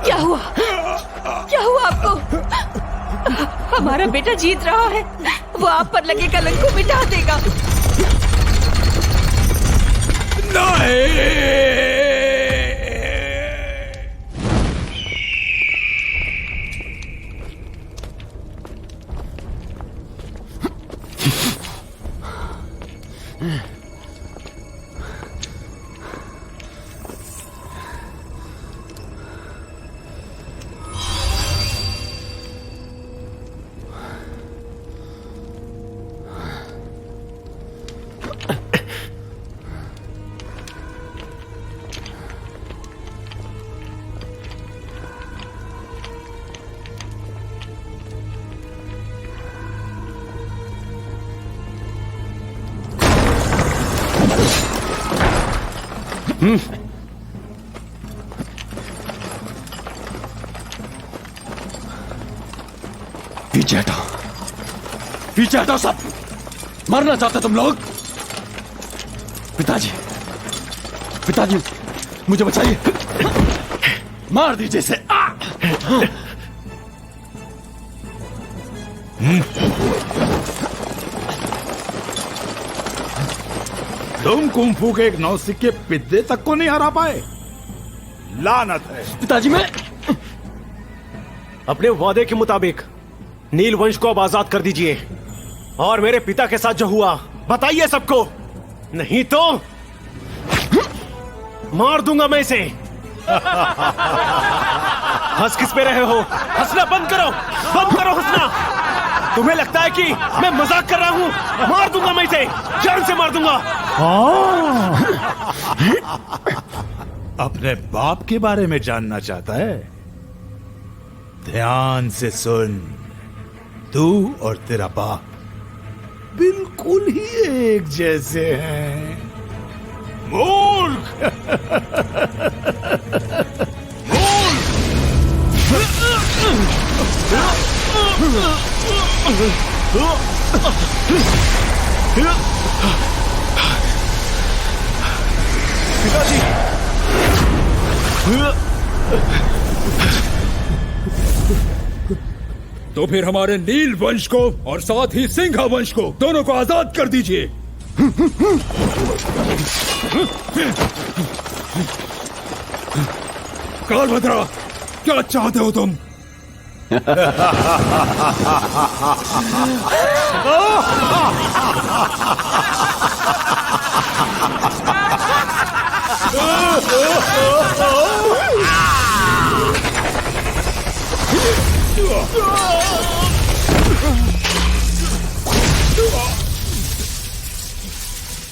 क्या हुआ? क्या हुआ आपको? हमारा बेटा जीत रहा है। वो आप पर लगे कलंक को मिटा देगा। नहीं। पीछे हटो, पीछे हटो सब। मरना चाहते तुम लोग? पिताजी, पिताजी मुझे बचाइए, मार दीजिए इसे। तुम कुंफू के एक नौसिक्के पिद्दे तक को नहीं हरा पाए। लानत है। पिताजी मैं अपने वादे के मुताबिक नील वंश को अब आजाद कर दीजिए, और मेरे पिता के साथ जो हुआ बताइए सबको, नहीं तो मार दूंगा मैं इसे। हंस किस पे रहे हो? हंसना बंद करो, बंद करो हंसना। तुम्हें लगता है कि मैं मजाक कर रहा हूं? मार दूंगा मैं इसे, जान से मार दूंगा। अपने बाप के बारे में जानना चाहता है? ध्यान से सुन, तू और तेरा बाप बिल्कुल ही एक जैसे हैं। मूर्ख। मूर्ख। पिताजी। तो फिर हमारे नील वंश को और साथ ही सिंघा वंश को दोनों को आजाद कर दीजिए। कालभद्रा, क्या चाहते हो तुम?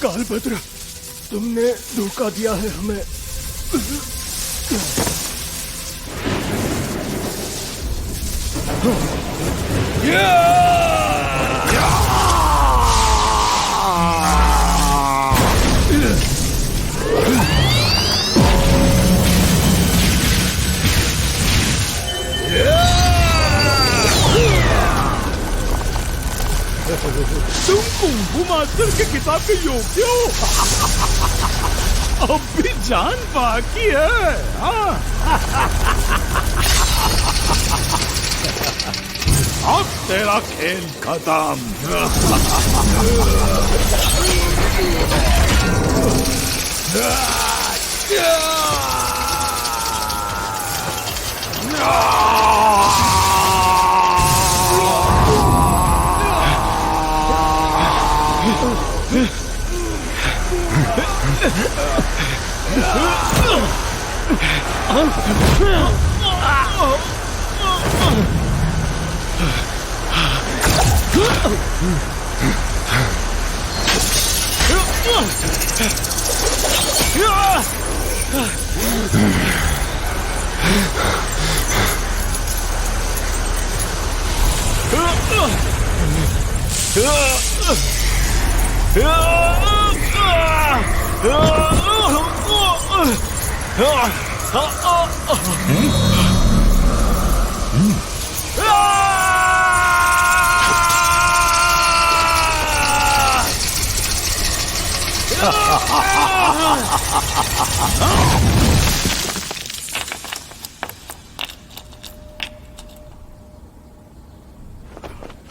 कालभद्र, तुमने धोखा दिया है हमें। तुम कुंफू मास्टर के किताब के योग्य हो। अब भी जान बाकी है। अब तेरा खेल खत्म।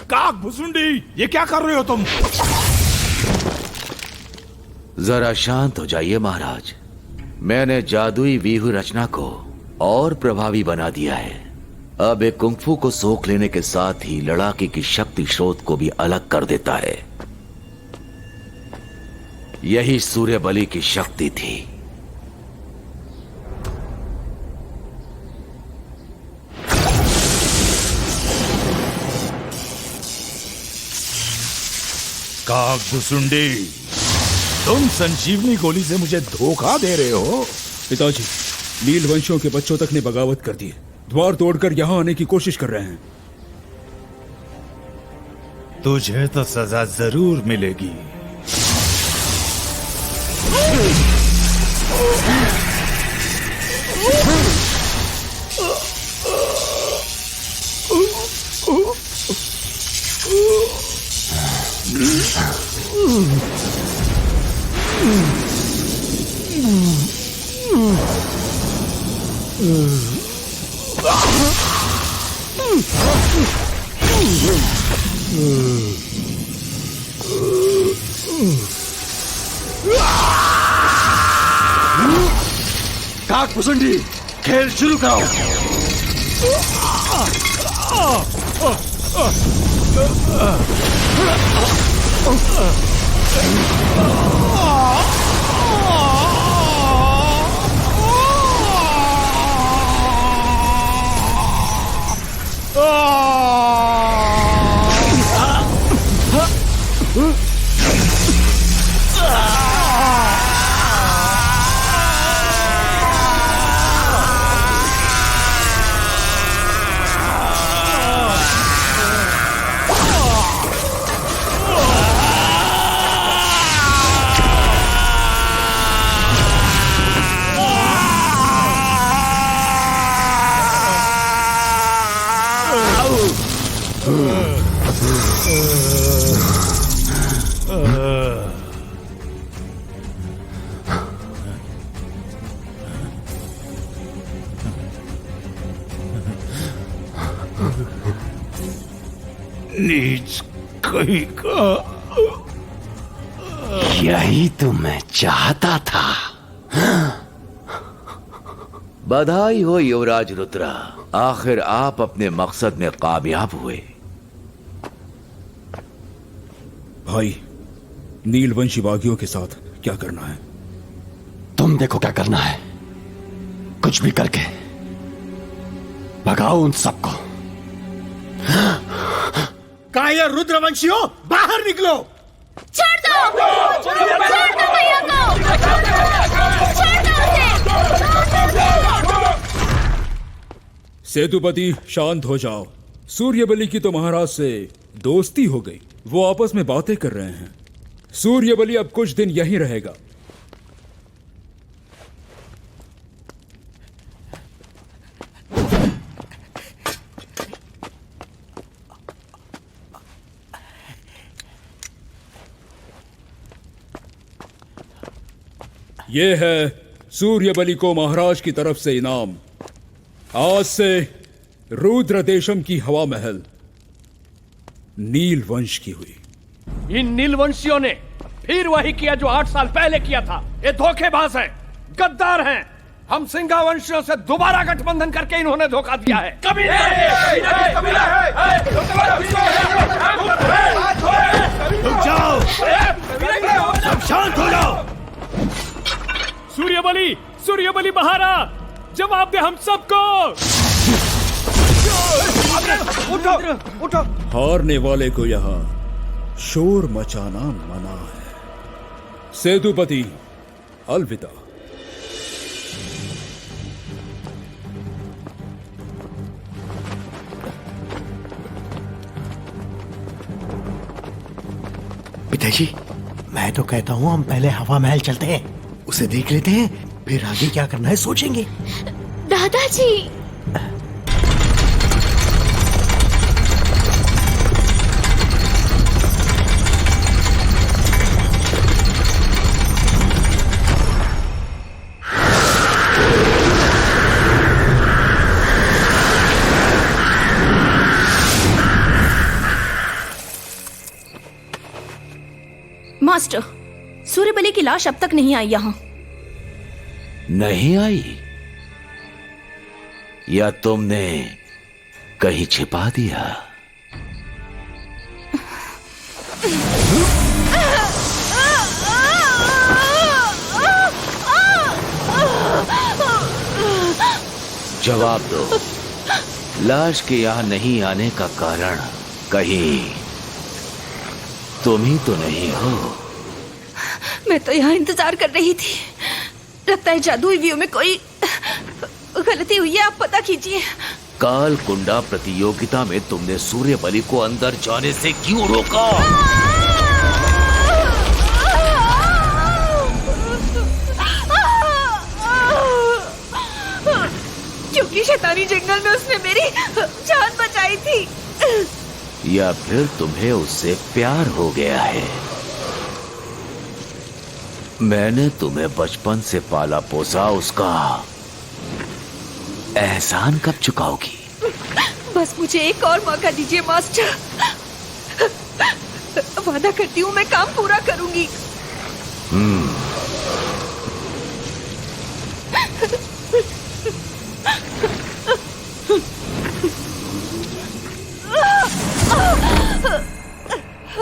काक भुसुंडी, ये क्या कर रहे हो तुम? जरा शांत हो जाइए महाराज। मैंने जादुई व्यूह रचना को और प्रभावी बना दिया है। अब एक कुंफू को सोख लेने के साथ ही लड़ाके की शक्ति स्रोत को भी अलग कर देता है। यही सूर्य बलि की शक्ति थी। काक भुसुंडी, तुम संजीवनी गोली से मुझे धोखा दे रहे हो। पिताजी, नील वंशों के बच्चों तक ने बगावत कर दी है। द्वार तोड़कर यहाँ आने की कोशिश कर रहे हैं। तुझे तो सजा जरूर मिलेगी। काक भुसुंडी, खेल शुरू करो। नीच कहीं का। यही तो मैं चाहता था। बधाई हो युवराज रुद्रा, आखिर आप अपने मकसद में कामयाब हुए। भाई, नीलवंशी बागियों के साथ क्या करना है? तुम देखो क्या करना है। कुछ भी करके भगाओ उन सबको। कहा ये रुद्रवंशियों, बाहर निकलो। छोड़ दो भैया को, छोड़ दो उसे। सेतुपति, शांत हो जाओ। सूर्यबली की तो महाराज से दोस्ती हो गई, वो आपस में बातें कर रहे हैं। सूर्यबली अब कुछ दिन यहीं रहेगा। ये है सूर्यबली को महाराज की तरफ से इनाम। आज से रुद्र देशम की हवा महल नीलवंश की हुई। इन नीलवंशियों ने फिर वही किया जो 8 साल पहले किया था। ये धोखेबाज हैं, गद्दार हैं। हम सिंघावंशियों से दोबारा गठबंधन करके इन्होंने धोखा दिया है। रुक जाओ, सब शांत हो जाओ। सूर्यबली महारा, जवाब दे हम सबको। उठो। हारने वाले को यहाँ शोर मचाना मना है। सेतुपति, अलविदा। पिताजी, मैं तो कहता हूँ हम पहले हवा महल चलते हैं, उसे देख लेते हैं, फिर आगे क्या करना है सोचेंगे। दादाजी, मास्टर, सूर्यबली की लाश अब तक नहीं आई यहाँ। नहीं आई? या तुमने कहीं छिपा दिया? जवाब दो, लाश के यहां नहीं आने का कारण कहीं तुम ही तो नहीं हो? मैं तो यहाँ इंतजार कर रही थी। लगता है जादुई व्यू में कोई गलती हुई है, आप पता कीजिए। काल कुंडा प्रतियोगिता में तुमने सूर्यबली को अंदर जाने से क्यों रोका? क्योंकि शैतानी जंगल में उसने मेरी जान बचाई थी। या फिर तुम्हें उससे प्यार हो गया है? मैंने तुम्हें बचपन से पाला पोसा, उसका एहसान कब चुकाओगी? बस मुझे एक और मौका दीजिए मास्टर। वादा करती हूँ मैं काम पूरा करूंगी।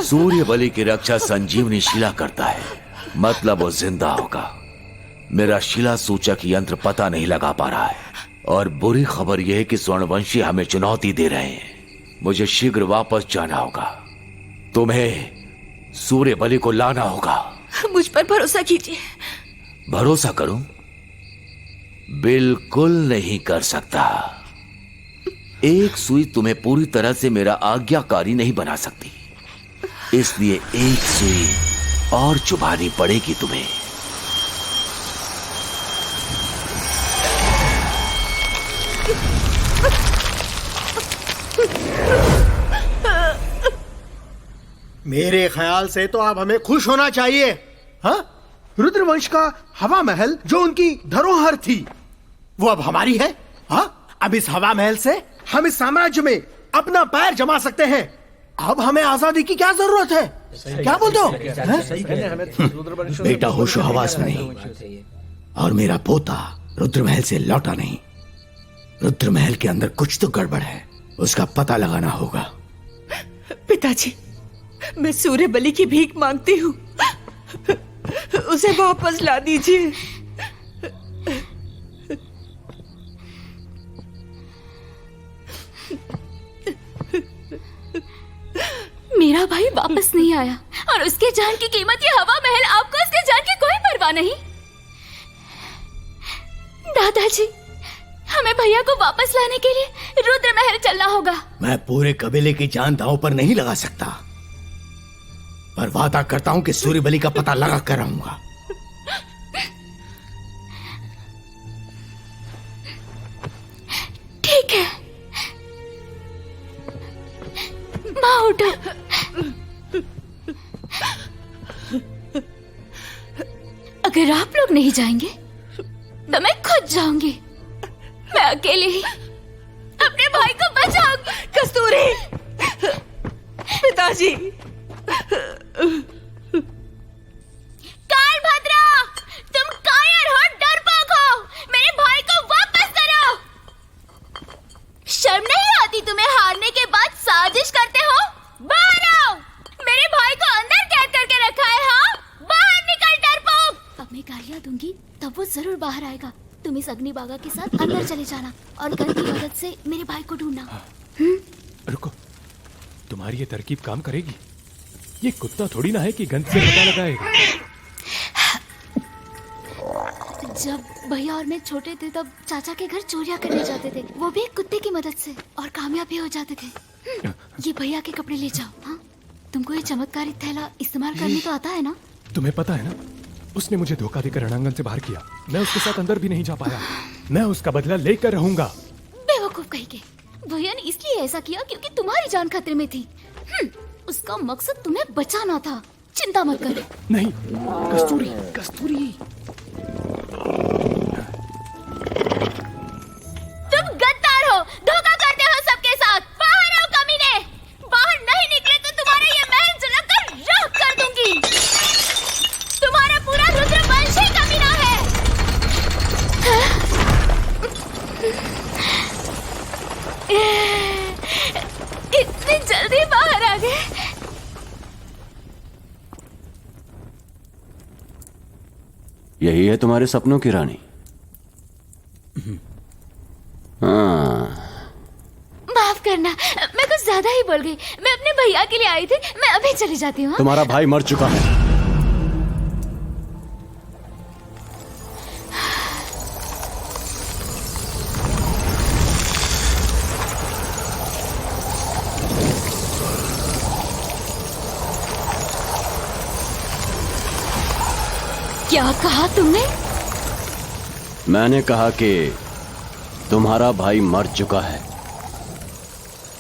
सूर्यबली की रक्षा संजीवनी शिला करता है, मतलब वो जिंदा होगा। मेरा शिला सूचक यंत्र पता नहीं लगा पा रहा है, और बुरी खबर यह है कि स्वर्णवंशी हमें चुनौती दे रहे हैं। मुझे शीघ्र वापस जाना होगा। तुम्हें सूर्यबली को लाना होगा। मुझ पर भरोसा कीजिए। भरोसा करूं? बिल्कुल नहीं कर सकता। एक सुई तुम्हें पूरी तरह से मेरा आज्ञाकारी नहीं बना सकती, इसलिए एक सुई और चुभानी पड़ेगी तुम्हें। मेरे ख्याल से तो अब हमें खुश होना चाहिए। हाँ, रुद्रवंश का हवा महल जो उनकी धरोहर थी, वो अब हमारी है। हाँ, अब इस हवा महल से हम इस साम्राज्य में अपना पैर जमा सकते हैं। अब हमें आजादी की क्या जरूरत है? क्या बोलते हो? बेटा होशो हवास में नहीं, और मेरा पोता रुद्रमहल से लौटा नहीं। रुद्रमहल के अंदर कुछ तो गड़बड़ है, उसका पता लगाना होगा। पिताजी, मैं सूर्य बलि की भीख मांगती हूँ, उसे वापस ला दीजिए। मेरा भाई वापस नहीं आया और उसके जान की कीमत ये हवा महल। आपको उसके जान की कोई परवाह नहीं। दादाजी, हमें भैया को वापस लाने के लिए रुद्र महल चलना होगा। मैं पूरे कबीले की जान दांव पर नहीं लगा सकता, पर वादा करता हूं कि सूर्य बलि का पता लगा कर रहूंगा। ठीक है, माँ उठो। अगर आप लोग नहीं जाएंगे तो मैं खुद जाऊंगी। मैं अकेले ही अपने भाई को बचाऊंगी। कस्तूरी, पिताजी। कालभद्रा, तुम कायर हो, डरपोक हो। मेरे भाई को वापस करो। शर्म नहीं आती तुम्हें? हारने के बाद साजिश करते हो। बाहर आओ। मेरे भाई को अंदर कैद करके रखा है। हाँ, बाहर निकल डरपोक। अब मैं गालियां दूंगी तब वो जरूर बाहर आएगा। तुम इस अग्निबागा के साथ अंदर चले जाना और गन की मदद से मेरे भाई को ढूंढना। रुको, तुम्हारी ये तरकीब काम करेगी? ये कुत्ता थोड़ी ना है कि गन से पता लगाएगा। जब भैया और मैं छोटे थे तब चाचा के घर चोरियां करने जाते थे, वो भी एक कुत्ते की मदद से, और कामयाब भी हो जाते थे। ये भैया के कपड़े ले जाओ। हाँ, तुमको ये चमत्कारी थैला इस्तेमाल करने तो आता है ना? तुम्हें पता है ना, उसने मुझे धोखा देकर रणांगन से बाहर किया। मैं उसके साथ अंदर भी नहीं जा पाया। मैं उसका बदला लेकर रहूंगा। बेवकूफ कहीं के। भैया ने इसलिए ऐसा किया क्योंकि तुम्हारी जान खतरे में थी। उसका मकसद तुम्हें बचाना था। चिंता मत करो। नहीं, कस्तूरी, कस्तूरी। तुम गद्दार हो, धोखा करते हो सबके साथ। बाहर आओ कमीने। बाहर नहीं निकले तो तुम्हारे ये महल जलाकर राख कर दूंगी। तुम्हारा पूरा रुद्रवंश ही कमीना है। इतनी जल्दी बाहर आ गए। यही है तुम्हारे सपनों की रानी? हाँ। माफ करना, मैं कुछ ज्यादा ही बोल गई। मैं अपने भैया के लिए आई थी। मैं अभी चली जाती हूँ। तुम्हारा भाई मर चुका है। क्या कहा तुमने? मैंने कहा कि तुम्हारा भाई मर चुका है।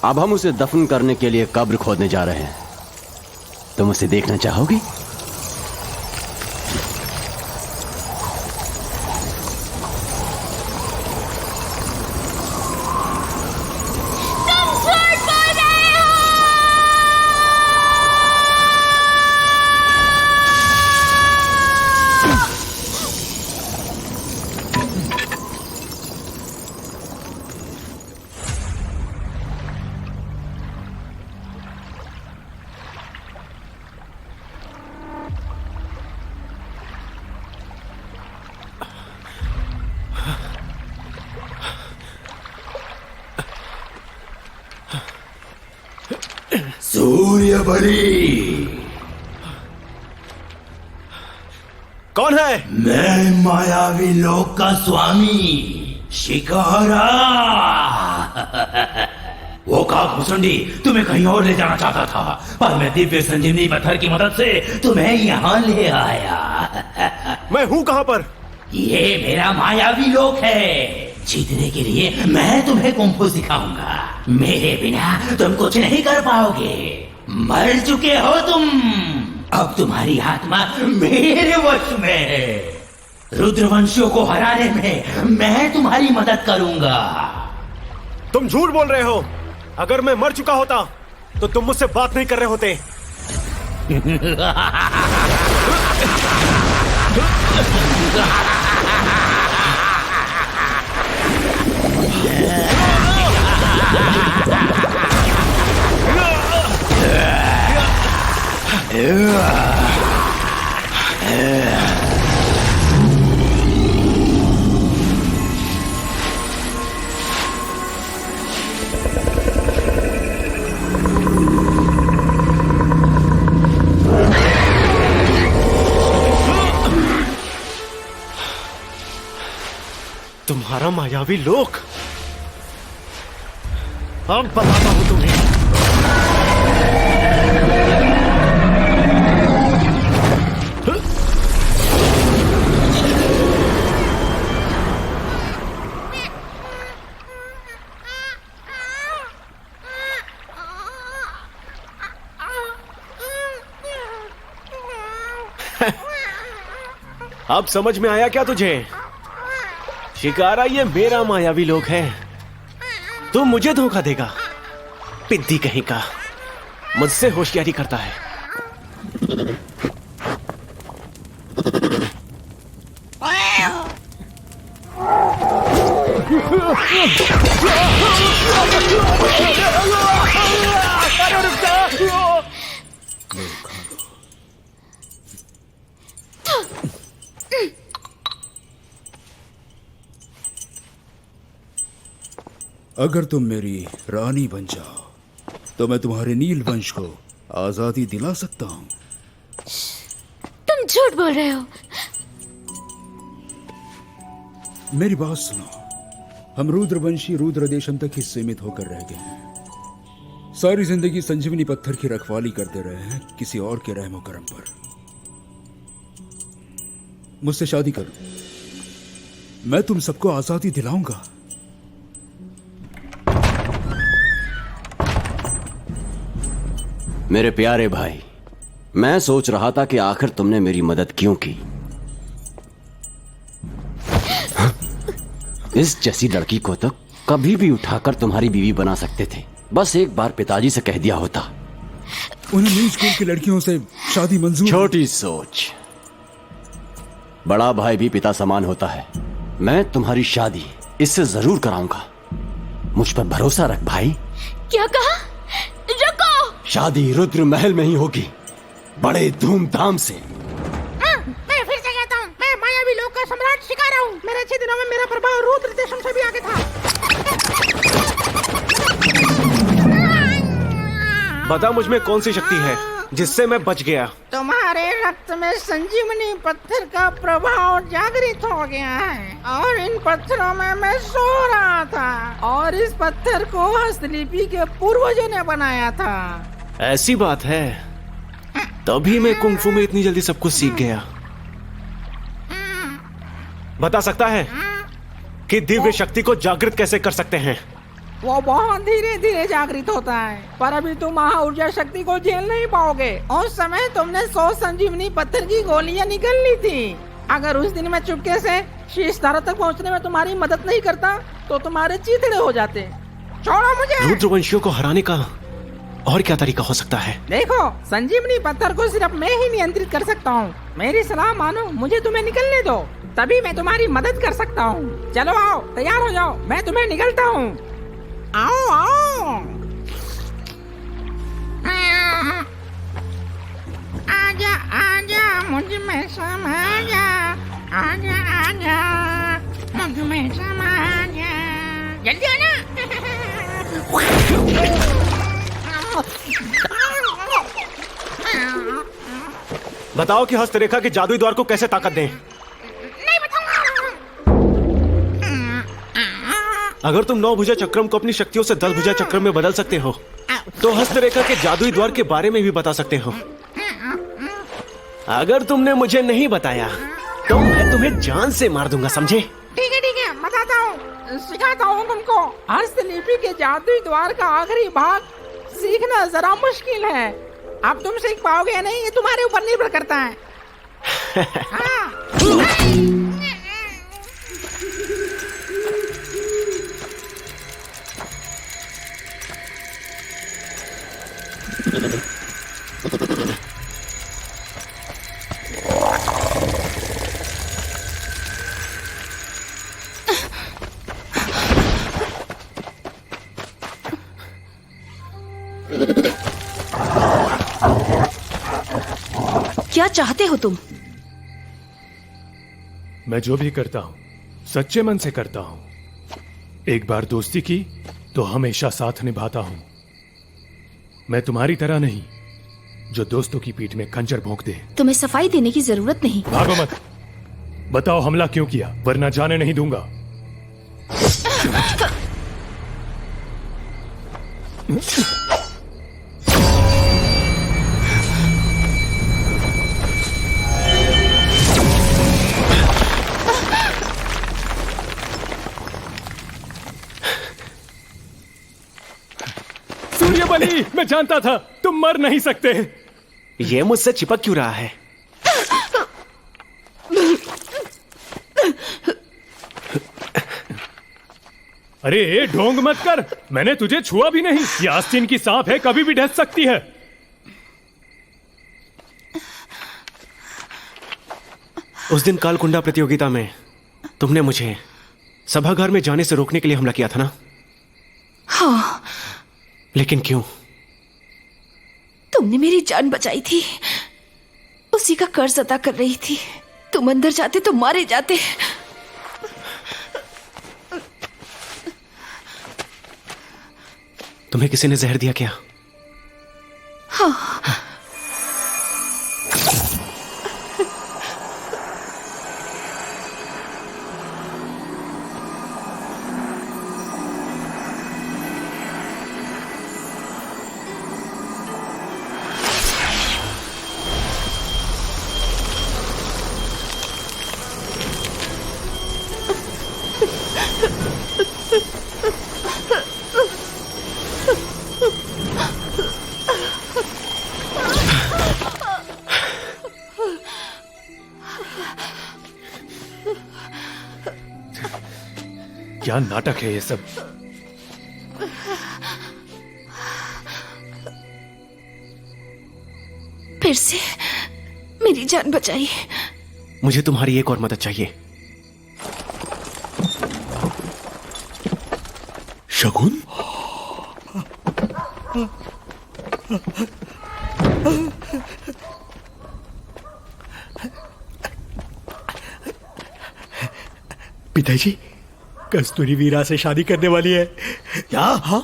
अब हम उसे दफन करने के लिए कब्र खोदने जा रहे हैं। तुम उसे देखना चाहोगी? सूर्य बलि। कौन है? मैं मायावी लोक का स्वामी शिकारा। वो काकभुसुंडी तुम्हें कहीं और ले जाना चाहता था, पर मैं दिव्य संजीवनी पत्थर की मदद से तुम्हें यहाँ ले आया। मैं हूँ कहाँ पर? ये मेरा मायावी लोक है। जीतने के लिए मैं तुम्हें कुंफू सिखाऊंगा। मेरे बिना तुम कुछ नहीं कर पाओगे। मर चुके हो तुम। अब तुम्हारी आत्मा मेरे वश में है। रुद्रवंशियों को हराने में मैं तुम्हारी मदद करूंगा। तुम झूठ बोल रहे हो। अगर मैं मर चुका होता तो तुम मुझसे बात नहीं कर रहे होते। तुम्हारा मायावी लोक, अब बताता हूं तुम्हें। अब समझ में आया क्या तुझे? शिकारा, ये मेरा मायावी लोक है। तू मुझे धोखा देगा? पिद्दी कहीं का, मुझसे होशियारी करता है। अगर तुम मेरी रानी बन जाओ तो मैं तुम्हारे नील वंश को आजादी दिला सकता हूं। तुम झूठ बोल रहे हो। मेरी बात सुनो, हम रुद्रवंशी रुद्र देशम तक ही सीमित होकर रह गए हैं। सारी जिंदगी संजीवनी पत्थर की रखवाली करते रहे हैं किसी और के रहमो करम पर। मुझसे शादी करो, मैं तुम सबको आजादी दिलाऊंगा। मेरे प्यारे भाई, मैं सोच रहा था कि आखिर तुमने मेरी मदद क्यों की। इस जैसी लड़की को तो कभी भी उठाकर तुम्हारी बीवी बना सकते थे। बस एक बार पिताजी से कह दिया होता। उन्हें नीच कुल की लड़कियों से शादी मंजूर। छोटी सोच, बड़ा भाई भी पिता समान होता है। मैं तुम्हारी शादी इससे जरूर कराऊंगा। मुझ पर भरोसा रख भाई। क्या कहा? रुको। शादी रुद्र महल में ही होगी, बड़े धूमधाम से। मैं फिर से कहता हूँ, मैं मायावी लोक का सम्राट शिकारा हूँ। मेरे अच्छे दिनों में मेरा प्रभाव रुद्र देशम से भी आगे था। बता, मुझ में कौन सी शक्ति है जिससे मैं बच गया? तुम्हारे रक्त में संजीवनी पत्थर का प्रभाव जागृत हो गया है और इन पत्थरों में मैं सो रहा था और इस पत्थर को हस्तलिपि के पूर्वजों ने बनाया था। ऐसी बात है, तभी मैं कुंफू में इतनी जल्दी सब कुछ सीख गया। बता सकता है कि दिव्य शक्ति को जागृत कैसे कर सकते हैं? वो बहुत धीरे धीरे जागृत होता है, पर अभी तुम महा ऊर्जा शक्ति को झेल नहीं पाओगे। उस समय तुमने 100 संजीवनी पत्थर की गोलियां निकल ली थी। अगर उस दिन मैं चुपके से शीश तारा तक पहुंचने में तुम्हारी मदद नहीं करता तो तुम्हारे चीथड़े हो जाते। छोड़ो मुझे। रुद्रवंशियों को हराने का और क्या तरीका हो सकता है? देखो, संजीवनी पत्थर को सिर्फ मैं ही नियंत्रित कर सकता हूँ। मेरी सलाह मानो, मुझे तुम्हें निकलने दो, तभी मैं तुम्हारी मदद कर सकता हूँ। चलो आओ, तैयार हो जाओ, मैं तुम्हें निकलता हूँ। आओ आओ, आजा आजा मुझ में समा जा, आजा आजा मुझ में समा जा, जल्दी आना। बताओ कि हस्तरेखा के जादुई द्वार को कैसे ताकत दें? नहीं बताऊंगा। अगर तुम 9 भुजा चक्रम को अपनी शक्तियों से 10 भुजा चक्रम में बदल सकते हो तो हस्तरेखा के जादुई द्वार के बारे में भी बता सकते हो। अगर तुमने मुझे नहीं बताया तो मैं तुम्हें जान से मार दूंगा, समझे? ठीक है, बताता हूँ, सिखाता हूँ तुमको। हस्तलिपि के जादुई द्वार का आखिरी भाग सीखना जरा मुश्किल है। अब तुम सीख पाओगे या नहीं, ये तुम्हारे ऊपर निर्भर करता है। क्या चाहते हो तुम? मैं जो भी करता हूं सच्चे मन से करता हूं। एक बार दोस्ती की तो हमेशा साथ निभाता हूं। मैं तुम्हारी तरह नहीं जो दोस्तों की पीठ में खंजर भोंक दे। तुम्हें सफाई देने की जरूरत नहीं। भागो मत। बताओ हमला क्यों किया, वरना जाने नहीं दूंगा। सूर्यबली, मैं जानता था तुम मर नहीं सकते। ये मुझसे चिपक क्यों रहा है? अरे ढोंग मत कर, मैंने तुझे छुआ भी नहीं। ये आस्तीन की सांप है, कभी भी ढस सकती है। उस दिन कालकुंडा प्रतियोगिता में तुमने मुझे सभागार में जाने से रोकने के लिए हमला किया था ना? हाँ। लेकिन क्यों? तुमने मेरी जान बचाई थी, उसी का कर्ज अदा कर रही थी। तुम अंदर जाते तो मारे जाते। तुम्हें किसी ने जहर दिया क्या? हाँ। क्या नाटक है ये सब? फिर से मेरी जान बचाई। मुझे तुम्हारी एक और मदद चाहिए। शगुन? पिताजी, कस्तूरी वीरा से शादी करने वाली है। क्या? हाँ?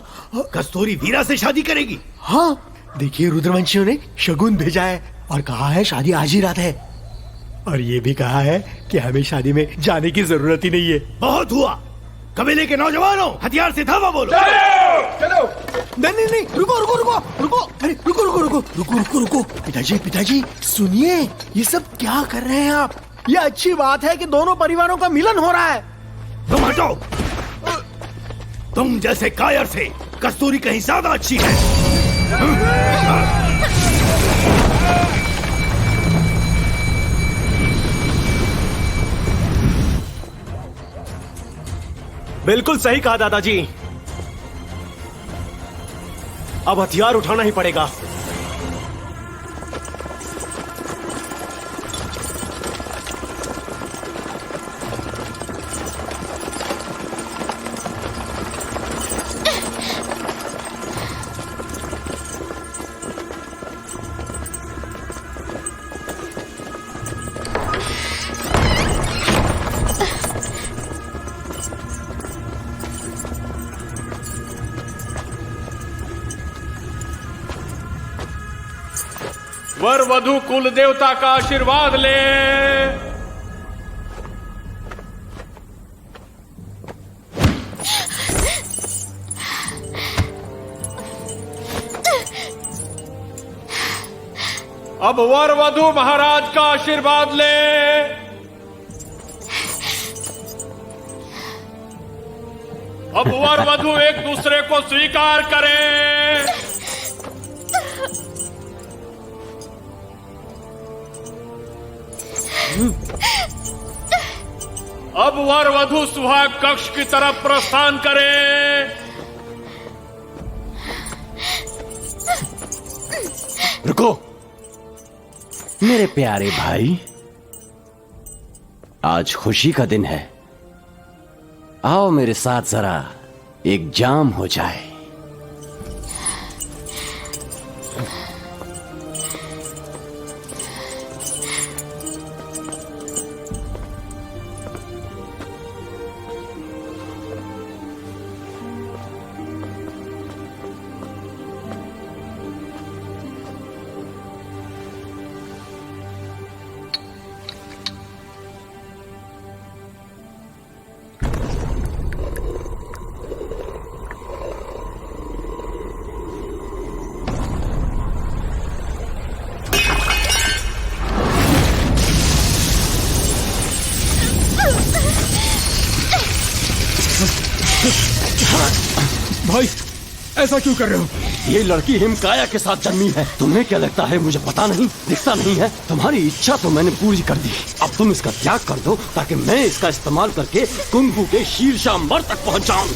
कस्तूरी वीरा से शादी करेगी? हाँ, देखिए रुद्रवंशियों ने शगुन भेजा है और कहा है शादी आज ही रात है। और ये भी कहा है कि हमें शादी में जाने की जरूरत ही नहीं है। बहुत हुआ। कबीले के नौजवानों, हथियार से धावा बोलो। चलो। नहीं, रुको रुको रुको रुको। अरे रुको रुको रुको रुको रुको रुको। पिताजी सुनिए, ये सब क्या कर रहे हैं आप? ये अच्छी बात है कि दोनों परिवारों का मिलन हो रहा है। तुम हटो। तुम जैसे कायर से कस्तूरी कहीं ज्यादा अच्छी है। बिल्कुल सही कहा दादाजी। अब हथियार उठाना ही पड़ेगा। वर वधु कुल देवता का आशीर्वाद ले। अब वर वधु महाराज का आशीर्वाद ले। अब वर वधु एक दूसरे को स्वीकार करें। अब वर वधु सुहाग कक्ष की तरफ प्रस्थान करें। रुको मेरे प्यारे भाई, आज खुशी का दिन है। आओ मेरे साथ जरा एक जाम हो जाए। भाई ऐसा क्यों कर रहे हो? ये लड़की हिमकाया के साथ जन्मी है। तुम्हें क्या लगता है मुझे पता नहीं, दिखता नहीं है? तुम्हारी इच्छा तो मैंने पूरी कर दी। अब तुम इसका त्याग कर दो ताकि मैं इसका इस्तेमाल करके कुंग-फू के शीर्ष अंबर तक पहुंच जाऊं।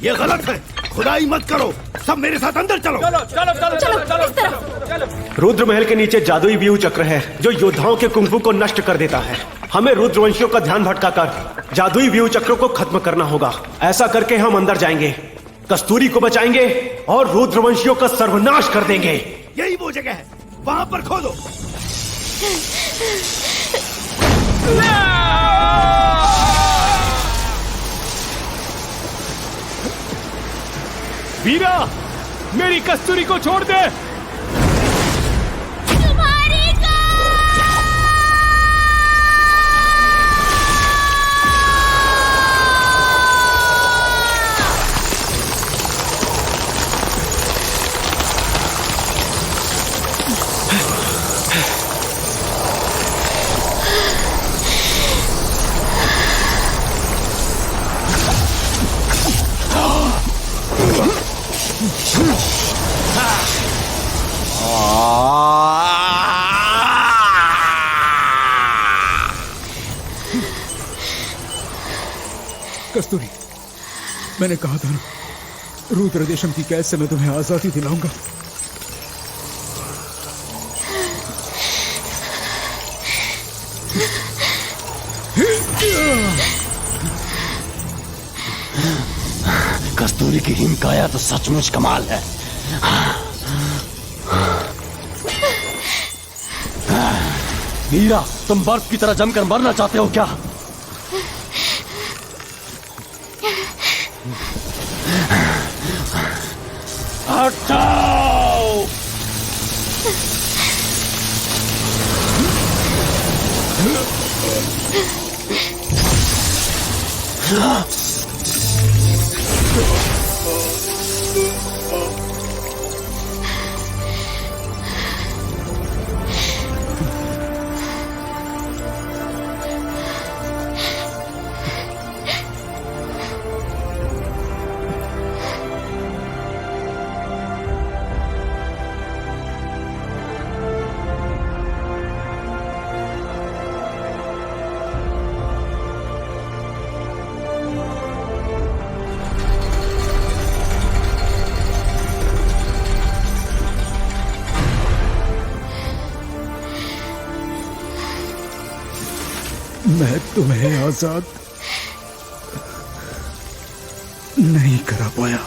ये गलत है, खुदाई मत करो। सब मेरे साथ अंदर चलो। चलो चलो चलो चलो चलो चलो चलो। रुद्र महल के नीचे जादुई व्यू चक्र है जो योद्धाओं के कुंग-फू को नष्ट कर देता है। हमें रुद्रवंशियों का ध्यान भटकाकर जादुई व्यू चक्र को खत्म करना होगा। ऐसा करके हम अंदर जाएंगे, कस्तूरी को बचाएंगे और रुद्रवंशियों का सर्वनाश कर देंगे। यही वो जगह है, वहां पर खोदो। वीरा, मेरी कस्तूरी को छोड़ दे। कस्तूरी, मैंने कहा था ना, रुद्र देशम की कैद से मैं तुम्हें आजादी दिलाऊंगा। कस्तूरी की हिमकाया तो सचमुच कमाल है। वीरा, तुम बर्फ की तरह जमकर मरना चाहते हो क्या? हटाओ! मैं तुम्हें आजाद नहीं करा पाया।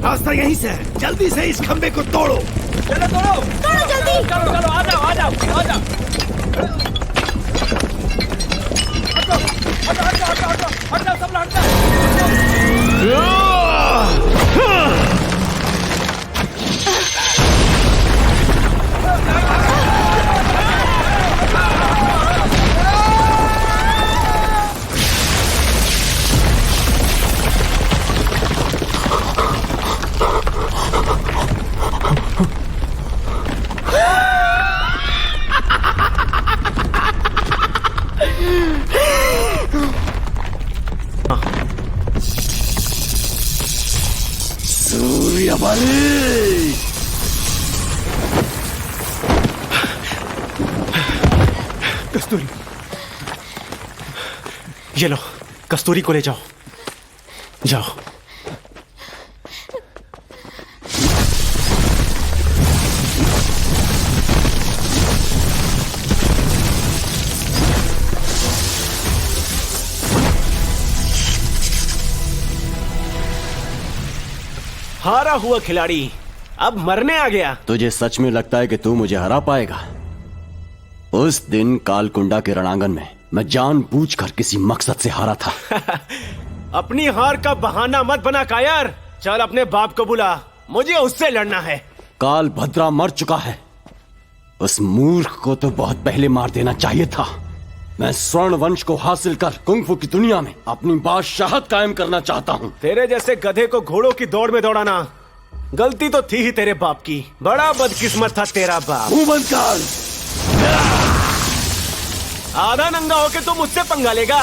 रास्ता यहीं से है, जल्दी से इस खंबे को तोड़ो। चलो तोड़ो तोड़ो जल्दी। चलो चलो आ जाओ आ जाओ आ जाओ। हट जाओ सब लोग, हट जाओ। सूर्यबली। कस्तूरी, ये लो, कस्तूरी को ले जाओ, जाओ। हारा हुआ खिलाड़ी अब मरने आ गया। तुझे सच में लगता है कि तू मुझे हरा पाएगा? उस दिन कालकुंडा के रणांगण में मैं जानबूझकर किसी मकसद से हारा था। अपनी हार का बहाना मत बना कायर। चल अपने बाप को बुला, मुझे उससे लड़ना है। काल भद्रा मर चुका है। उस मूर्ख को तो बहुत पहले मार देना चाहिए था। मैं स्वर्ण वंश को हासिल कर कुंग-फू की दुनिया में अपनी बादशाहत कायम करना चाहता हूँ। तेरे जैसे गधे को घोड़ों की दौड़ में दौड़ाना गलती तो थी ही तेरे बाप की। बड़ा बदकिस्मत था तेरा बाप। मुंह बंद कर। आधा नंगा होके तू मुझसे पंगा लेगा?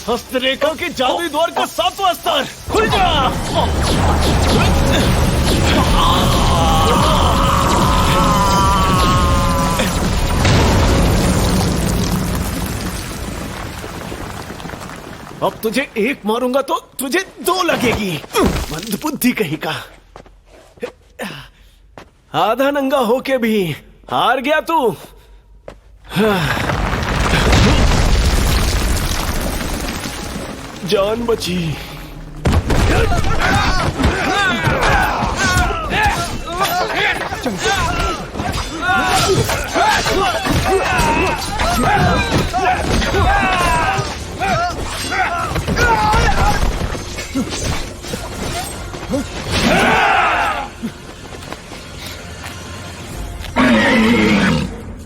हस्तरेखा के जादुई द्वार का 7वां स्तर खुल जा। अब तुझे एक मारूंगा तो तुझे 2 लगेगी। मंदबुद्धि कहीं का। आधा नंगा होके भी हार गया तू। जान बची।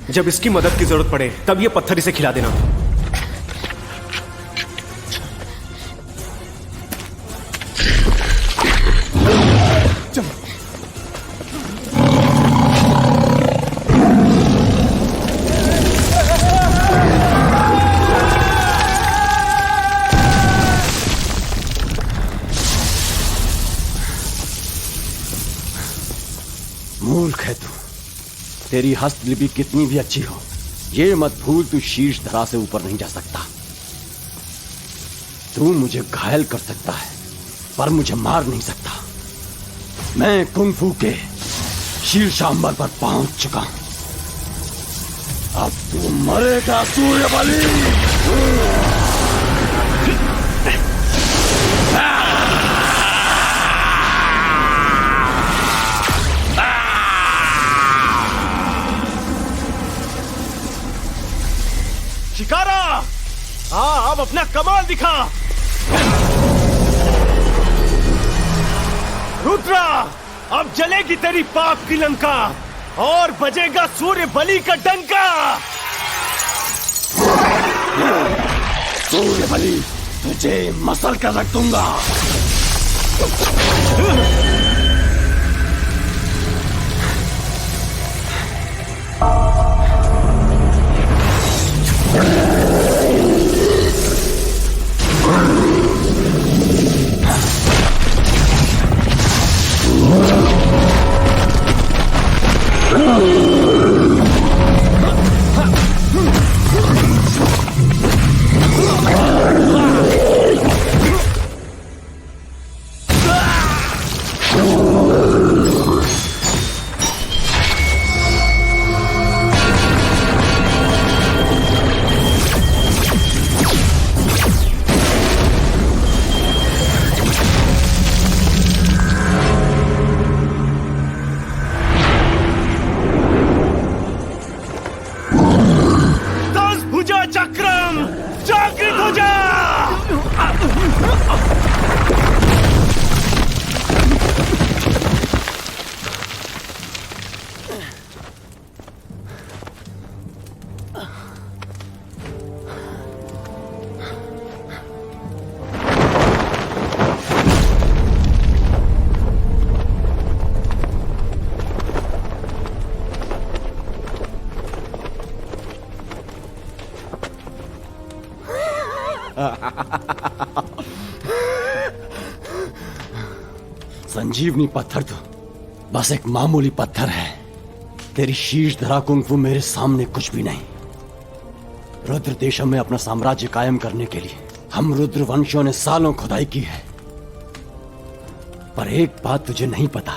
जब इसकी मदद की जरूरत पड़े तब ये पत्थर इसे खिला देना। मूर्ख है तू। तेरी हस्तलिपि कितनी भी अच्छी हो, ये मत भूल तू शीर्ष धरा से ऊपर नहीं जा सकता। तू मुझे घायल कर सकता है पर मुझे मार नहीं सकता। मैं कुंग फू के शीर्षांबर पर पहुंच चुका हूं। अब तू मरेगा सूर्यबली। शिकारा, हाँ अब अपना कमाल दिखा। रुद्रा, अब जलेगी तेरी पाप की लंका और बजेगा सूर्य बलि का डंका। सूर्य बलि, तुझे मसल कर रख दूंगा। चक्रम जागृत हो जा। संजीवनी पत्थर तो बस एक मामूली पत्थर है। तेरी शीश धरा कुंफू मेरे सामने कुछ भी नहीं। रुद्र देशम में अपना साम्राज्य कायम करने के लिए हम रुद्र वंशियों ने सालों खुदाई की है, पर एक बात तुझे नहीं पता।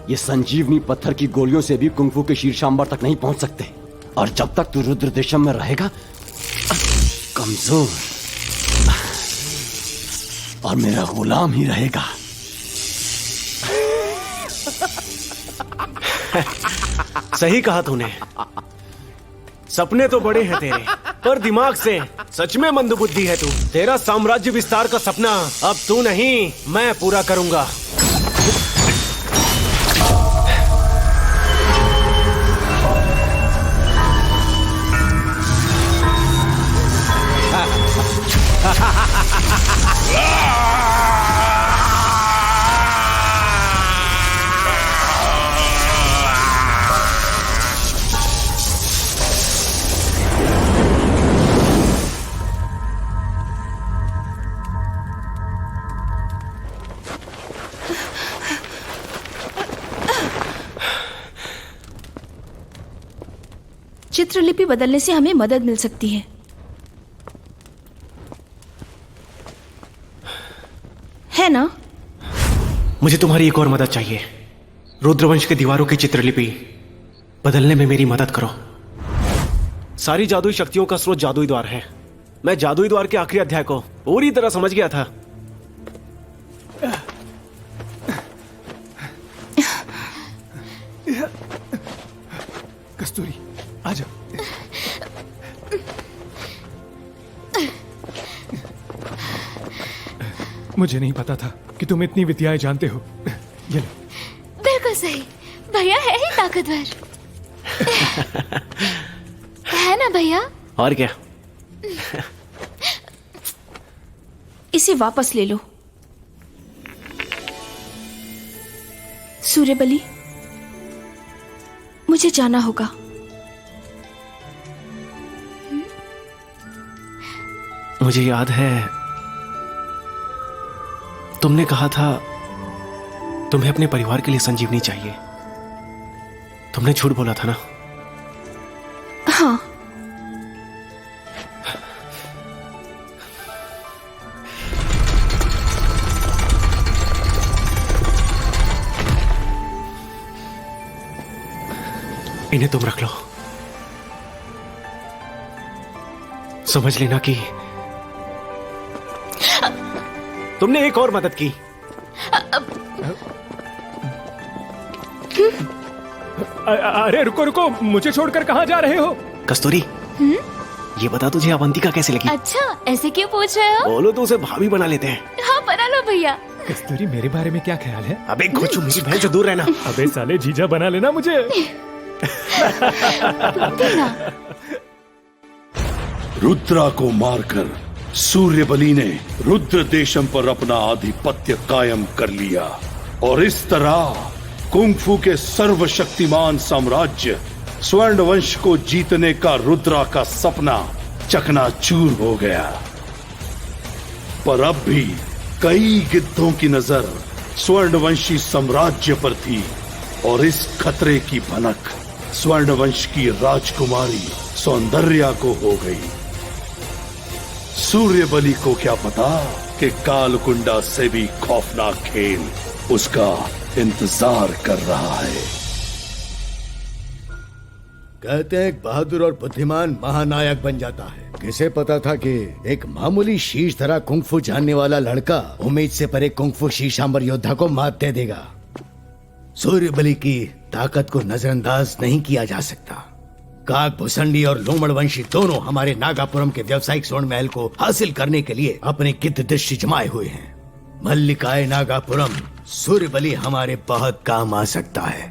ये संजीवनी पत्थर की गोलियों से भी कुंफू के शीर्षांबर तक नहीं पहुंच सकते, और जब तक तू रुद्र देशम में रहेगा कमजोर और मेरा गुलाम ही रहेगा। सही कहा तूने। सपने तो बड़े हैं तेरे, पर दिमाग से सच में मंदबुद्धि है तू। तेरा साम्राज्य विस्तार का सपना अब तू नहीं, मैं पूरा करूंगा। चित्रलिपि बदलने से हमें मदद मिल सकती है। है ना? मुझे तुम्हारी एक और मदद चाहिए। रुद्रवंश के दीवारों की चित्रलिपि बदलने में मेरी मदद करो। सारी जादुई शक्तियों का स्रोत जादुई द्वार है। मैं जादुई द्वार के आखिरी अध्याय को पूरी तरह समझ गया था। कस्तूरी, आजा। मुझे नहीं पता था कि तुम इतनी विद्याएं जानते हो। ये लो। बिल्कुल सही, भैया है ही ताकतवर। है ना भैया? और क्या? इसे वापस ले लो। सूर्यबली, मुझे जाना होगा। मुझे याद है तुमने कहा था तुम्हें अपने परिवार के लिए संजीवनी चाहिए। तुमने झूठ बोला था ना? हाँ। इन्हें तुम रख लो। समझ लेना कि तुमने एक और मदद की। अरे रुको रुको, मुझे छोड़कर कहाँ जा रहे हो? कस्तूरी, ये बता तुझे अवंतिका कैसे लगी? अच्छा, ऐसे क्यों पूछ रहे हो? बोलो तो उसे भाभी बना लेते हैं। हाँ, बना लो भैया। कस्तूरी, मेरे बारे में क्या ख्याल है? अबे खोचू, मेरी बहन से दूर रहना। अबे साले, जीजा बना लेना मुझे। रुद्रा को मारकर सूर्यबली ने रुद्र देशम पर अपना आधिपत्य कायम कर लिया और इस तरह कुंग-फू के सर्वशक्तिमान साम्राज्य स्वर्ण वंश को जीतने का रुद्रा का सपना चकनाचूर हो गया। पर अब भी कई गिद्धों की नजर स्वर्णवंशी साम्राज्य पर थी और इस खतरे की भनक स्वर्णवंश की राजकुमारी सौंदर्या को हो गई। सूर्यबली को क्या पता कि कालकुंडा से भी खौफनाक खेल उसका इंतजार कर रहा है। कहते हैं एक बहादुर और बुद्धिमान महानायक बन जाता है। किसे पता था कि एक मामूली शीश धरा कुंग-फू जानने वाला लड़का उम्मीद से परे कुंग-फू शीशांबर योद्धा को मात दे देगा। सूर्यबली की ताकत को नजरअंदाज नहीं किया जा सकता। काक भुसंडी और लोमड़ वंशी दोनों हमारे नागापुरम के व्यावसायिक स्वर्ण महल को हासिल करने के लिए अपनी गिद्ध दृष्टि जमाए हुए हैं। मल्लिकाए नागापुरम, सूर्यबली हमारे बहुत काम आ सकता है।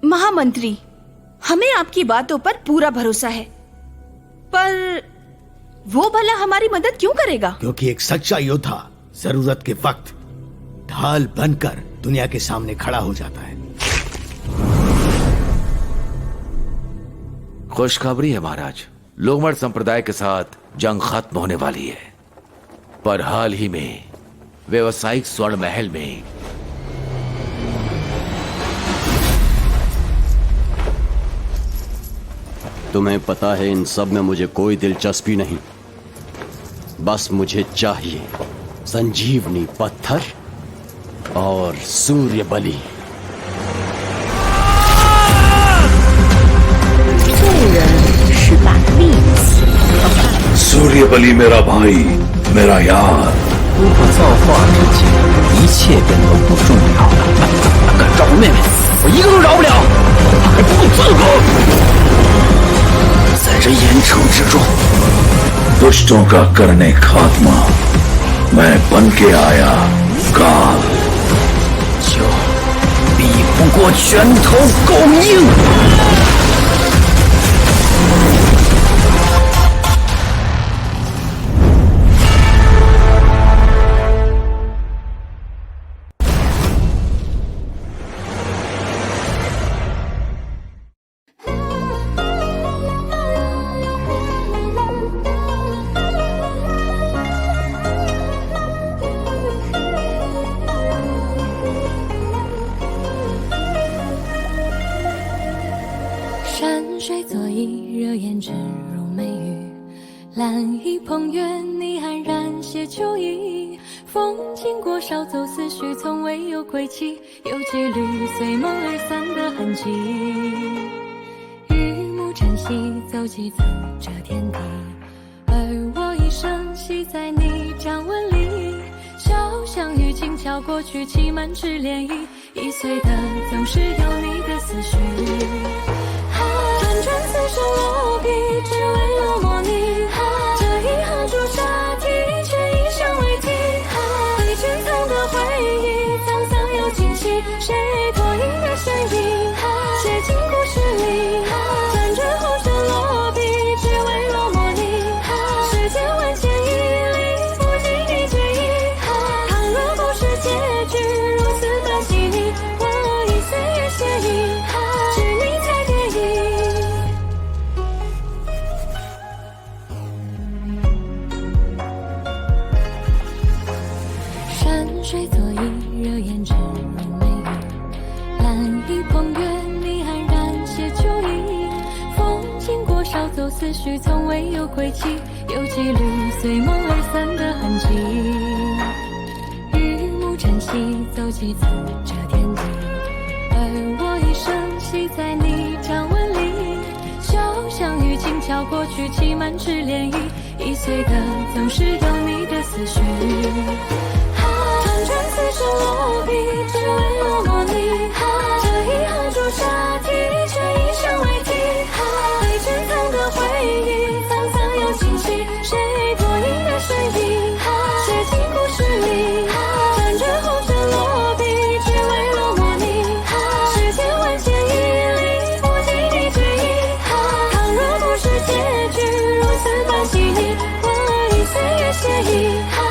महामंत्री, हमें आपकी बातों पर पूरा भरोसा है, पर वो भला हमारी मदद क्यों करेगा? क्योंकि एक सच्चा योद्धा जरूरत के वक्त ढाल बनकर दुनिया के सामने खड़ा हो जाता है। खुशखबरी है महाराज, लोमड़ संप्रदाय के साथ जंग खत्म होने वाली है। पर हाल ही में व्यवसायिक स्वर्ण महल में तुम्हें पता है इन सब में मुझे कोई दिलचस्पी नहीं। बस मुझे चाहिए संजीवनी पत्थर और सूर्यबली। सूर्यबली मेरा भाई, मेरा यार। 如果造化之前，一切变得不重要了。敢找我妹妹，我一个都饶不了，还不够资格。在这严惩之中， दुष्टों का करने खात्मा मैं बन के आया काल। 就比不过拳头够硬。 山水作揖，热颜只如美玉。蓝衣捧月，你安然携秋意。风经过少走思绪，从未有归期。有几缕随梦而散的痕迹。日暮晨曦，走几层这天地。而我一生系在你掌纹里。潇湘雨静悄过去，气满纸涟漪。易碎的总是有你的思绪。 辗转此生落笔，只为了模拟这一行朱砂题，却一生未提。被珍藏的回忆，沧桑又惊喜，谁脱颖而神隐，写进故事里。辗转红尘落笔，只为了模拟世间万千绮丽，不及你追忆。倘若故事结局如此的细腻，我以岁月写意，是你才给予。 山水作揖，热颜只如美玉。蓝衣捧月，你安然携秋意。风经过少走思绪，从未有归期。有几缕随梦而散的痕迹。日暮晨曦，走几层这天地。系在你掌纹里，就像雨轻敲过去，起满纸涟漪，易碎的总是有你的思绪。团转似是落笔，只为了模拟这一行朱砂题，却一生为题。被珍藏的回忆，沧桑又清晰，谁脱影的身影，写进故事里，沾着红尘落笔，只为了模拟世间万千毅力，不敌你追忆。倘若不是结局如此般细腻，回忆岁月写意。